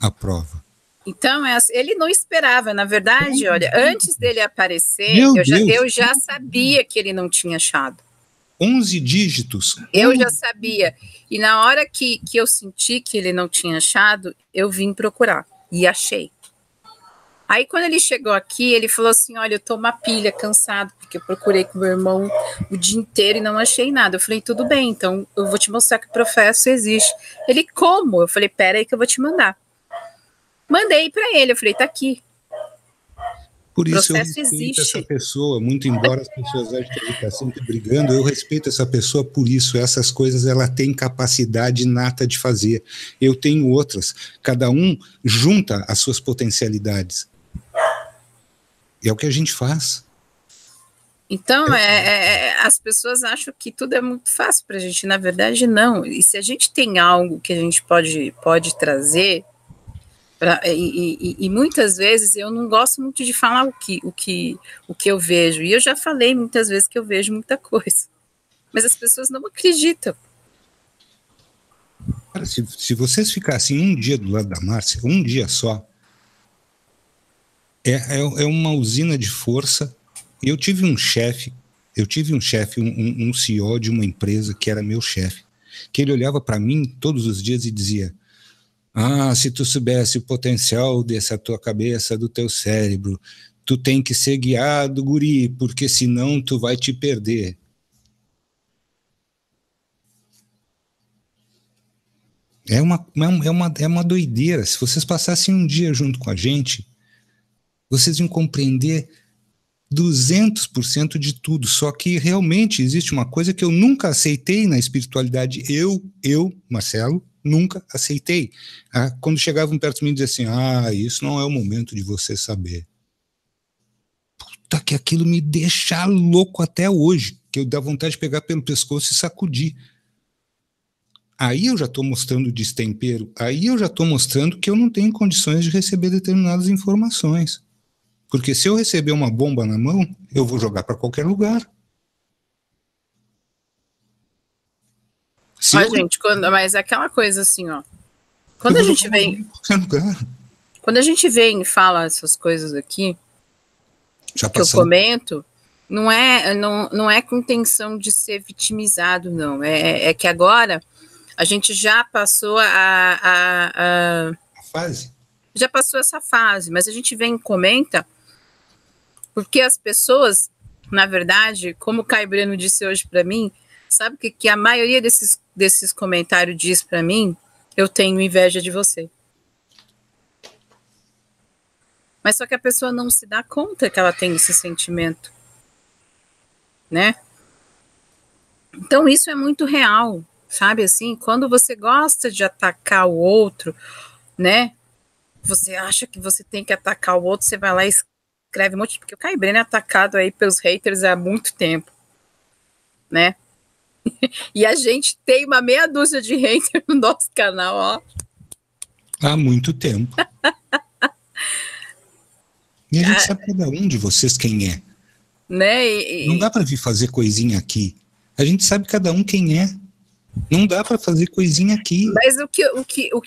a prova. Então, ele não esperava. Na verdade, olha, antes dele aparecer, eu já sabia que ele não tinha achado. 11 dígitos. Eu já sabia. E na hora que eu senti que ele não tinha achado, eu vim procurar. E achei. Aí, quando ele chegou aqui, ele falou assim, olha, eu tô uma pilha, cansado, porque eu procurei com meu irmão o dia inteiro e não achei nada. Eu falei, tudo bem, então eu vou te mostrar que o Professo existe. Ele, como? Eu falei, pera aí que eu vou te mandar. Mandei para ele, eu falei, tá aqui. Por isso eu respeito essa pessoa, muito embora as pessoas achem que a gente está sempre brigando, eu respeito essa pessoa por isso. Essas coisas ela tem capacidade inata de fazer. Eu tenho outras. Cada um junta as suas potencialidades. E é o que a gente faz. Então, as pessoas acham que tudo é muito fácil para a gente. Na verdade, não. E se a gente tem algo que a gente pode trazer... E muitas vezes eu não gosto muito de falar o que eu vejo, e eu já falei muitas vezes que eu vejo muita coisa, mas as pessoas não acreditam. Cara, se vocês ficassem um dia do lado da Márcia, um dia só, é uma usina de força. Eu tive um chefe, um CEO de uma empresa que era meu chefe, que ele olhava para mim todos os dias e dizia: ah, se tu soubesse o potencial dessa tua cabeça, do teu cérebro, tu tem que ser guiado, guri, porque senão tu vai te perder. É uma doideira. Se vocês passassem um dia junto com a gente, vocês iam compreender 200% de tudo. Só que realmente existe uma coisa que eu nunca aceitei na espiritualidade. Eu, Marcelo, nunca aceitei. Quando chegavam perto de mim e diziam assim, isso não é o momento de você saber. Puta, que aquilo me deixa louco até hoje, que eu dá vontade de pegar pelo pescoço e sacudir. Aí eu já estou mostrando destempero, aí eu já estou mostrando que eu não tenho condições de receber determinadas informações. Porque se eu receber uma bomba na mão, eu vou jogar para qualquer lugar. Gente, mas é aquela coisa assim, ó. Quando a gente vem e fala essas coisas aqui, que eu comento, não é com intenção de ser vitimizado, não. É que agora a gente já passou a fase. Já passou essa fase, mas a gente vem e comenta porque as pessoas, na verdade, como o Caio Breno disse hoje para mim, sabe que a maioria desses comentários diz para mim? Eu tenho inveja de você. Mas só que a pessoa não se dá conta que ela tem esse sentimento, né? Então isso é muito real, sabe assim? Quando você gosta de atacar o outro, né? Você acha que você tem que atacar o outro, você vai lá e escreve um monte, porque o Caio Breno é atacado aí pelos haters há muito tempo, né? E a gente tem uma meia dúzia de haters no nosso canal, ó. Há muito tempo. E a gente sabe cada um de vocês quem é. Né? Não dá para vir fazer coisinha aqui. A gente sabe cada um quem é. Não dá para fazer coisinha aqui. Mas o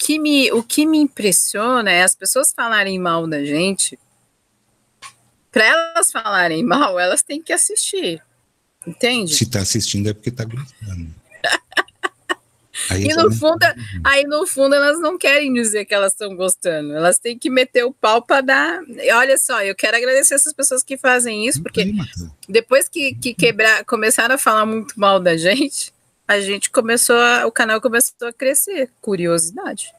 que me impressiona é as pessoas falarem mal da gente. Para elas falarem mal, elas têm que assistir. Entende? Se tá assistindo é porque tá gostando. E no fundo elas não querem dizer que elas estão gostando. Elas têm que meter o pau para dar. Olha só, eu quero agradecer essas pessoas que fazem isso, porque depois que começaram a falar muito mal da gente, o canal começou a crescer. Curiosidade.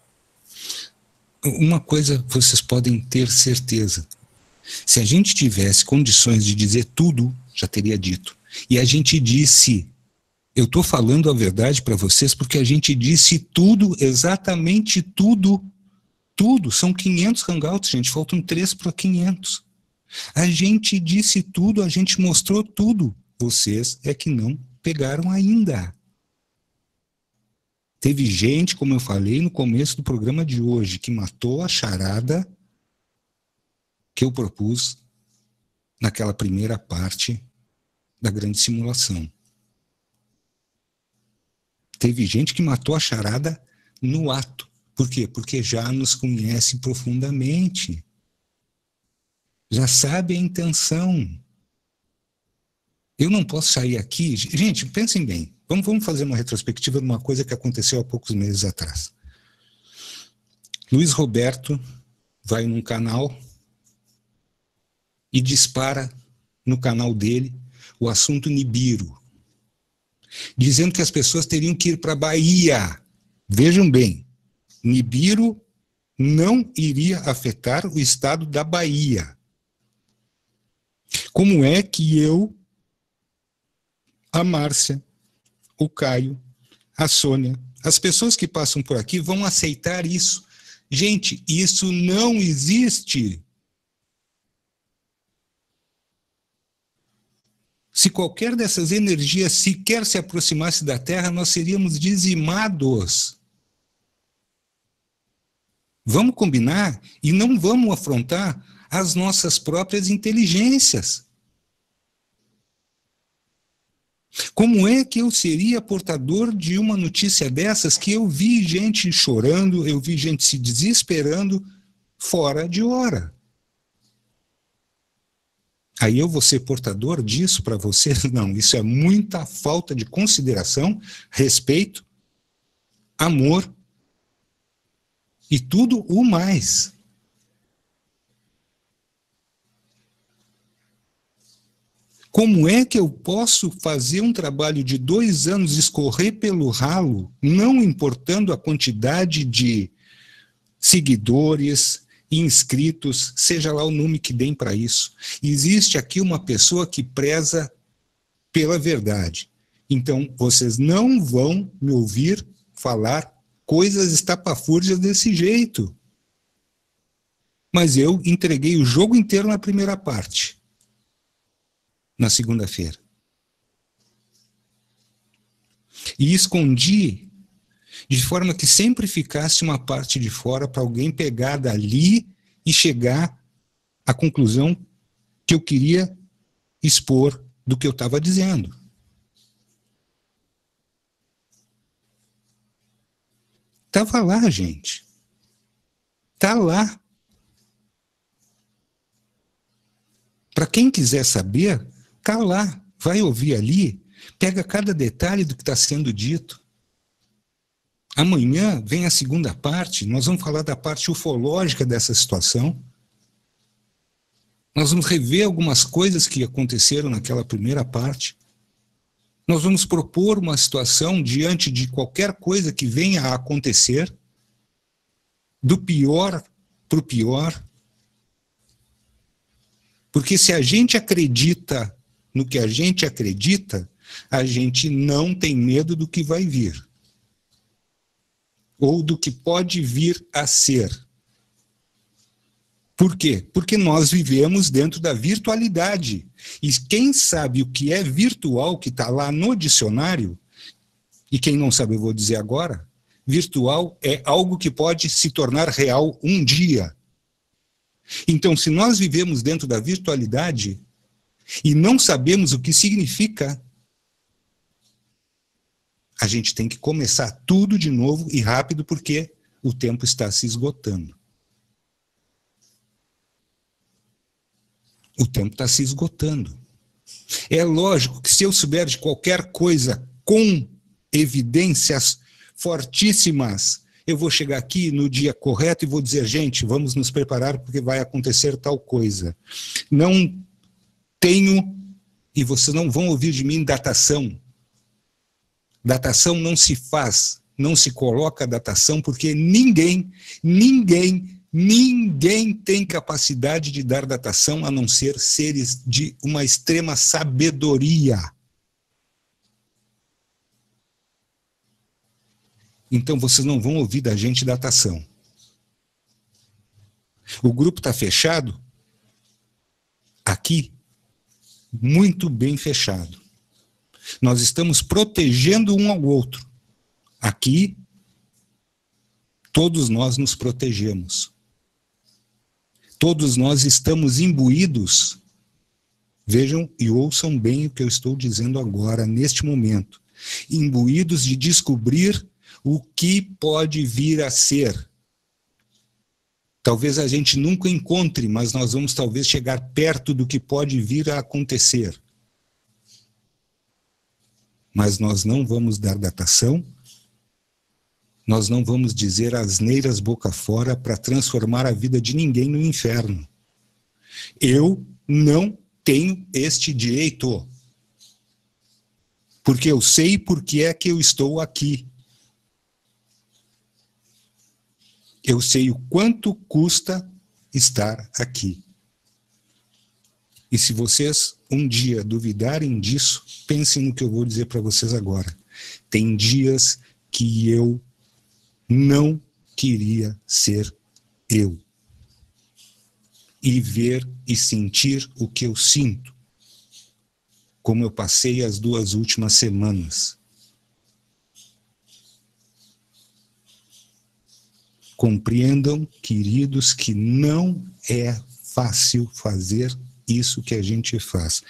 Uma coisa vocês podem ter certeza. Se a gente tivesse condições de dizer tudo, já teria dito. E a gente disse, eu estou falando a verdade para vocês porque a gente disse tudo, exatamente tudo. Tudo. São 500 hangouts, gente. Faltam 3 para 500. A gente disse tudo, a gente mostrou tudo. Vocês é que não pegaram ainda. Teve gente, como eu falei no começo do programa de hoje, que matou a charada que eu propus naquela primeira parte da grande simulação. Teve gente que matou a charada no ato. Por quê? Porque já nos conhece profundamente. Já sabe a intenção. Eu não posso sair aqui... Gente, pensem bem. Vamos fazer uma retrospectiva de uma coisa que aconteceu há poucos meses atrás. Luiz Roberto vai num canal e dispara no canal dele o assunto Nibiru, dizendo que as pessoas teriam que ir para a Bahia. Vejam bem, Nibiru não iria afetar o estado da Bahia. Como é que eu, a Márcia, o Caio, a Sônia, as pessoas que passam por aqui vão aceitar isso? Gente, isso não existe. Se qualquer dessas energias sequer se aproximasse da Terra, nós seríamos dizimados. Vamos combinar e não vamos afrontar as nossas próprias inteligências. Como é que eu seria portador de uma notícia dessas que eu vi gente chorando, eu vi gente se desesperando fora de hora? Aí eu vou ser portador disso para você? Não, isso é muita falta de consideração, respeito, amor e tudo o mais. Como é que eu posso fazer um trabalho de 2 anos escorrer pelo ralo, não importando a quantidade de seguidores, inscritos, seja lá o nome que deem para isso? Existe aqui uma pessoa que preza pela verdade. Então, vocês não vão me ouvir falar coisas estapafúrdias desse jeito. Mas eu entreguei o jogo inteiro na primeira parte. Na segunda-feira. E escondi de forma que sempre ficasse uma parte de fora para alguém pegar dali e chegar à conclusão que eu queria expor do que eu estava dizendo. Estava lá, gente. Está lá. Para quem quiser saber, está lá, vai ouvir ali, pega cada detalhe do que está sendo dito. Amanhã vem a segunda parte, nós vamos falar da parte ufológica dessa situação. Nós vamos rever algumas coisas que aconteceram naquela primeira parte. Nós vamos propor uma situação diante de qualquer coisa que venha a acontecer, do pior para o pior. Porque se a gente acredita no que a gente acredita, a gente não tem medo do que vai vir. Ou do que pode vir a ser. Por quê? Porque nós vivemos dentro da virtualidade. E quem sabe o que é virtual, que está lá no dicionário, e quem não sabe eu vou dizer agora, virtual é algo que pode se tornar real um dia. Então, se nós vivemos dentro da virtualidade e não sabemos o que significa, a gente tem que começar tudo de novo e rápido, porque o tempo está se esgotando. O tempo está se esgotando. É lógico que se eu souber de qualquer coisa com evidências fortíssimas, eu vou chegar aqui no dia correto e vou dizer, gente, vamos nos preparar porque vai acontecer tal coisa. Não tenho, e vocês não vão ouvir de mim, datação. Datação não se faz, não se coloca datação, porque ninguém tem capacidade de dar datação a não ser seres de uma extrema sabedoria. Então vocês não vão ouvir da gente datação. O grupo está fechado? Aqui, muito bem fechado. Nós estamos protegendo um ao outro. Aqui, Todos nós nos protegemos. Todos nós estamos imbuídos. Vejam e ouçam bem o que eu estou dizendo agora, neste momento. Imbuídos de descobrir o que pode vir a ser. Talvez a gente nunca encontre, mas nós vamos talvez chegar perto do que pode vir a acontecer. Mas nós não vamos dar datação, nós não vamos dizer asneiras boca fora para transformar a vida de ninguém no inferno. Eu não tenho este direito. Porque eu sei por que é que eu estou aqui. Eu sei o quanto custa estar aqui. E se vocês um dia duvidarem disso, pensem no que eu vou dizer para vocês agora. Tem dias que eu não queria ser eu. E ver e sentir o que eu sinto. Como eu passei as 2 últimas semanas. Compreendam, queridos, que não é fácil fazer isso que a gente faz.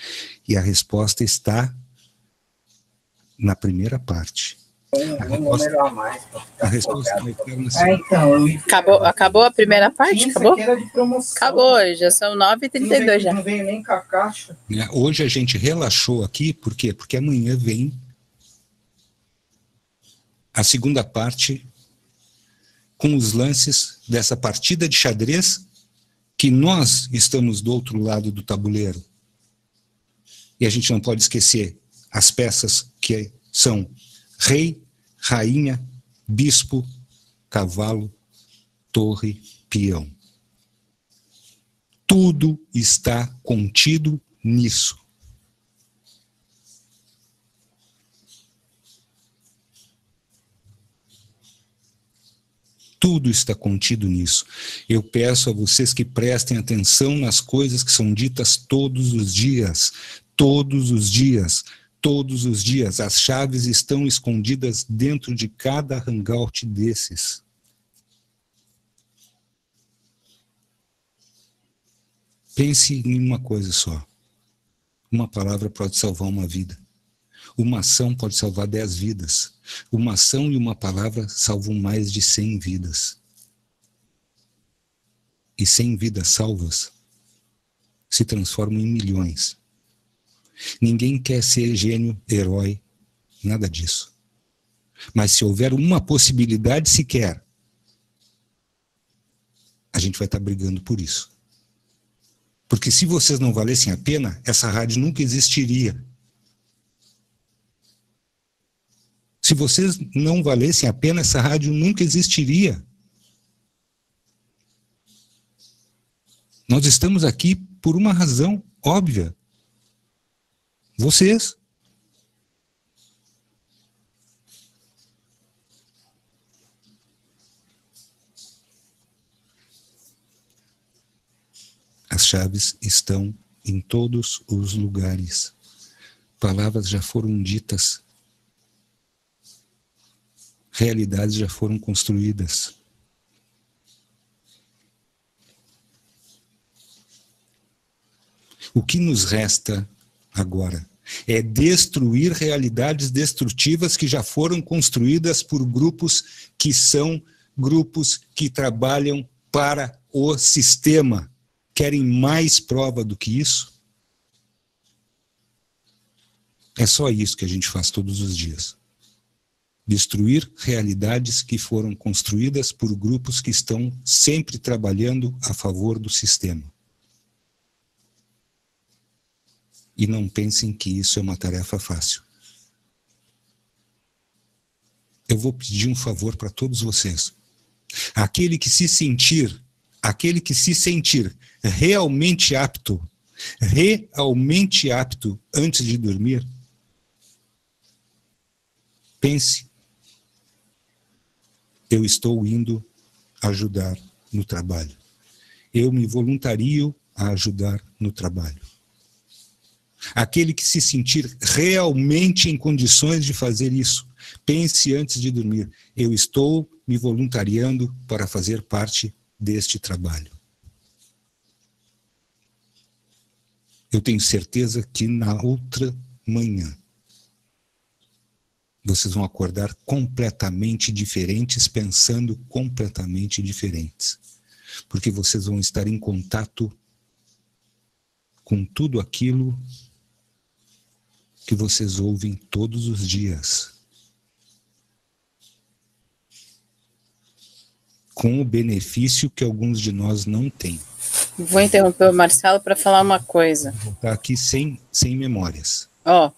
E a resposta está na primeira parte. A resposta Acabou a primeira parte? Acabou? Acabou, já são 9h32 já. Não veio nem com a caixa. Hoje a gente relaxou aqui, por quê? Porque amanhã vem a segunda parte com os lances dessa partida de xadrez que nós estamos do outro lado do tabuleiro. E a gente não pode esquecer as peças que são rei, rainha, bispo, cavalo, torre, peão. Tudo está contido nisso. Tudo está contido nisso. Eu peço a vocês que prestem atenção nas coisas que são ditas todos os dias. Todos os dias. Todos os dias. As chaves estão escondidas dentro de cada hangout desses. Pense em uma coisa só. Uma palavra pode salvar uma vida. Uma ação pode salvar 10 vidas. Uma ação e uma palavra salvam mais de 100 vidas. E 100 vidas salvas se transformam em milhões. Ninguém quer ser gênio, herói, nada disso. Mas se houver uma possibilidade sequer, a gente vai estar brigando por isso. Porque se vocês não valessem a pena, essa rádio nunca existiria. Se vocês não valessem a pena, essa rádio nunca existiria. Nós estamos aqui por uma razão óbvia. Vocês. As chaves estão em todos os lugares. Palavras já foram ditas. Realidades já foram construídas. O que nos resta agora é destruir realidades destrutivas que já foram construídas por grupos que são grupos que trabalham para o sistema. Querem mais prova do que isso? É só isso que a gente faz todos os dias. Destruir realidades que foram construídas por grupos que estão sempre trabalhando a favor do sistema. E não pensem que isso é uma tarefa fácil. Eu vou pedir um favor para todos vocês. Aquele que se sentir realmente apto antes de dormir, pense, eu estou indo ajudar no trabalho. Eu me voluntario a ajudar no trabalho. Aquele que se sentir realmente em condições de fazer isso, pense antes de dormir. Eu estou me voluntariando para fazer parte deste trabalho. Eu tenho certeza que na outra manhã vocês vão acordar completamente diferentes, pensando completamente diferentes. Porque vocês vão estar em contato com tudo aquilo que vocês ouvem todos os dias. Com o benefício que alguns de nós não têm. Vou interromper o Marcelo para falar uma coisa. Vou estar aqui sem memórias. Ó,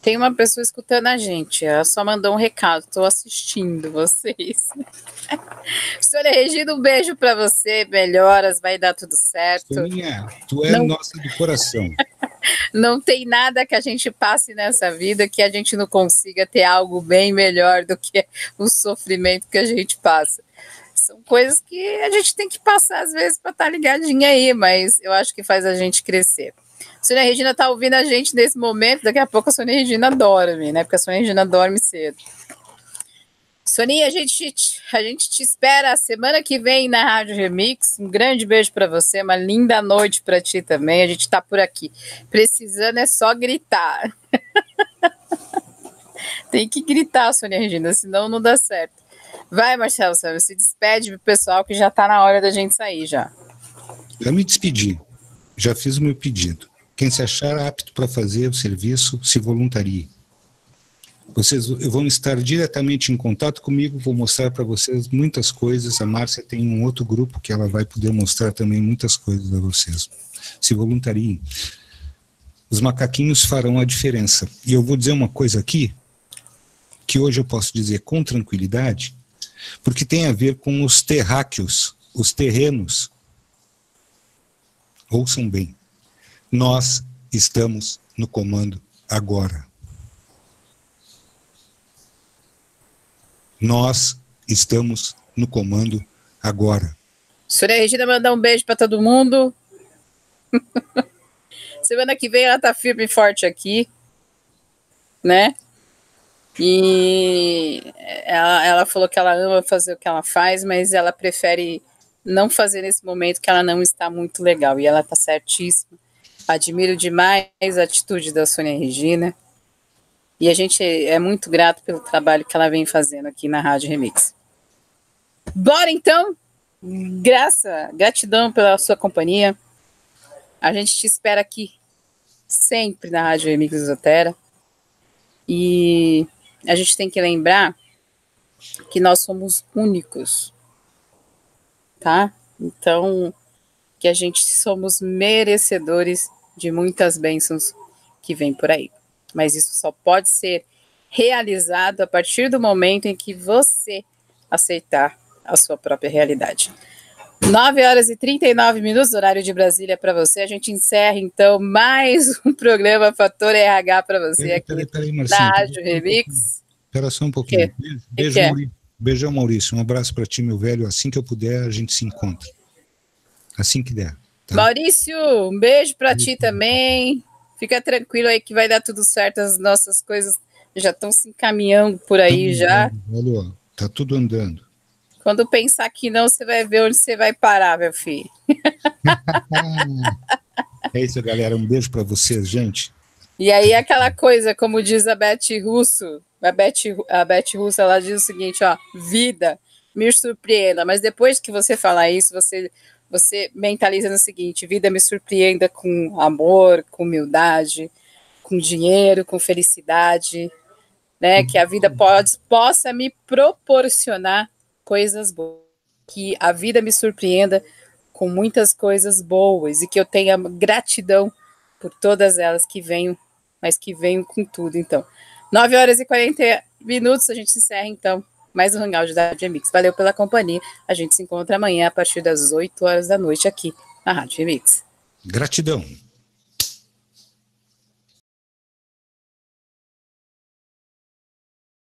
tem uma pessoa escutando a gente. Ela só mandou um recado. Estou assistindo vocês. Senhora Regina, um beijo para você. Melhoras, vai dar tudo certo. Soninha, tu é nossa do coração. Não tem nada que a gente passe nessa vida que a gente não consiga ter algo bem melhor do que o sofrimento que a gente passa. São coisas que a gente tem que passar às vezes para estar ligadinha aí, mas eu acho que faz a gente crescer. A Sônia Regina está ouvindo a gente nesse momento, daqui a pouco a Sônia Regina dorme, né? Porque a Sônia Regina dorme cedo. Soninha, a gente te espera a semana que vem na Rádio Remix. Um grande beijo para você, uma linda noite para ti também. A gente está por aqui. Precisando é só gritar. Tem que gritar, Sônia Regina, senão não dá certo. Vai, Marcelo, se despede pro pessoal que já está na hora da gente sair já. Já me despedi. Já fiz o meu pedido. Quem se achar apto para fazer o serviço, se voluntarie. Vocês vão estar diretamente em contato comigo, vou mostrar para vocês muitas coisas. A Márcia tem um outro grupo que ela vai poder mostrar também muitas coisas a vocês. Se voluntariem. Os macaquinhos farão a diferença. E eu vou dizer uma coisa aqui, que hoje eu posso dizer com tranquilidade, porque tem a ver com os terráqueos, os terrenos. Ouçam bem. Nós estamos no comando agora. Nós estamos no comando agora. Sônia Regina mandar um beijo para todo mundo. Semana que vem ela tá firme e forte aqui, né? E ela falou que ela ama fazer o que ela faz, mas ela prefere não fazer nesse momento que ela não está muito legal. E ela tá certíssima. Admiro demais a atitude da Sônia Regina. E a gente é muito grato pelo trabalho que ela vem fazendo aqui na Rádio Remix. Bora então! Gratidão pela sua companhia. A gente te espera aqui sempre na Rádio Remix Esotera. E a gente tem que lembrar que nós somos únicos, tá? Então, que a gente somos merecedores de muitas bênçãos que vêm por aí. Mas isso só pode ser realizado a partir do momento em que você aceitar a sua própria realidade. 9h39, horário de Brasília para você. A gente encerra, então, mais um programa Fator RH para você aqui na Rádio Remix. Espera só um pouquinho. Beijão, Maurício. Um abraço para ti, meu velho. Assim que eu puder, a gente se encontra. Assim que der. Tá? Maurício, um beijo para ti também. Fica tranquilo aí que vai dar tudo certo. As nossas coisas já estão se encaminhando por aí já. Olha, tá tudo andando. Quando pensar que não, você vai ver onde você vai parar, meu filho. É isso, galera. Um beijo para vocês, gente. E aí aquela coisa, como diz a Beth Russo, a Beth Russo, ela diz o seguinte, ó, vida, me surpreenda. Mas depois que você falar isso, você mentaliza no seguinte, vida me surpreenda com amor, com humildade, com dinheiro, com felicidade, né? Que a vida possa me proporcionar coisas boas, que a vida me surpreenda com muitas coisas boas e que eu tenha gratidão por todas elas que venham, mas que venham com tudo. Então, 9h40, a gente encerra então mais um Hangout da Rádio Remix. Valeu pela companhia, a gente se encontra amanhã a partir das 8h da noite aqui na Rádio Remix. Gratidão.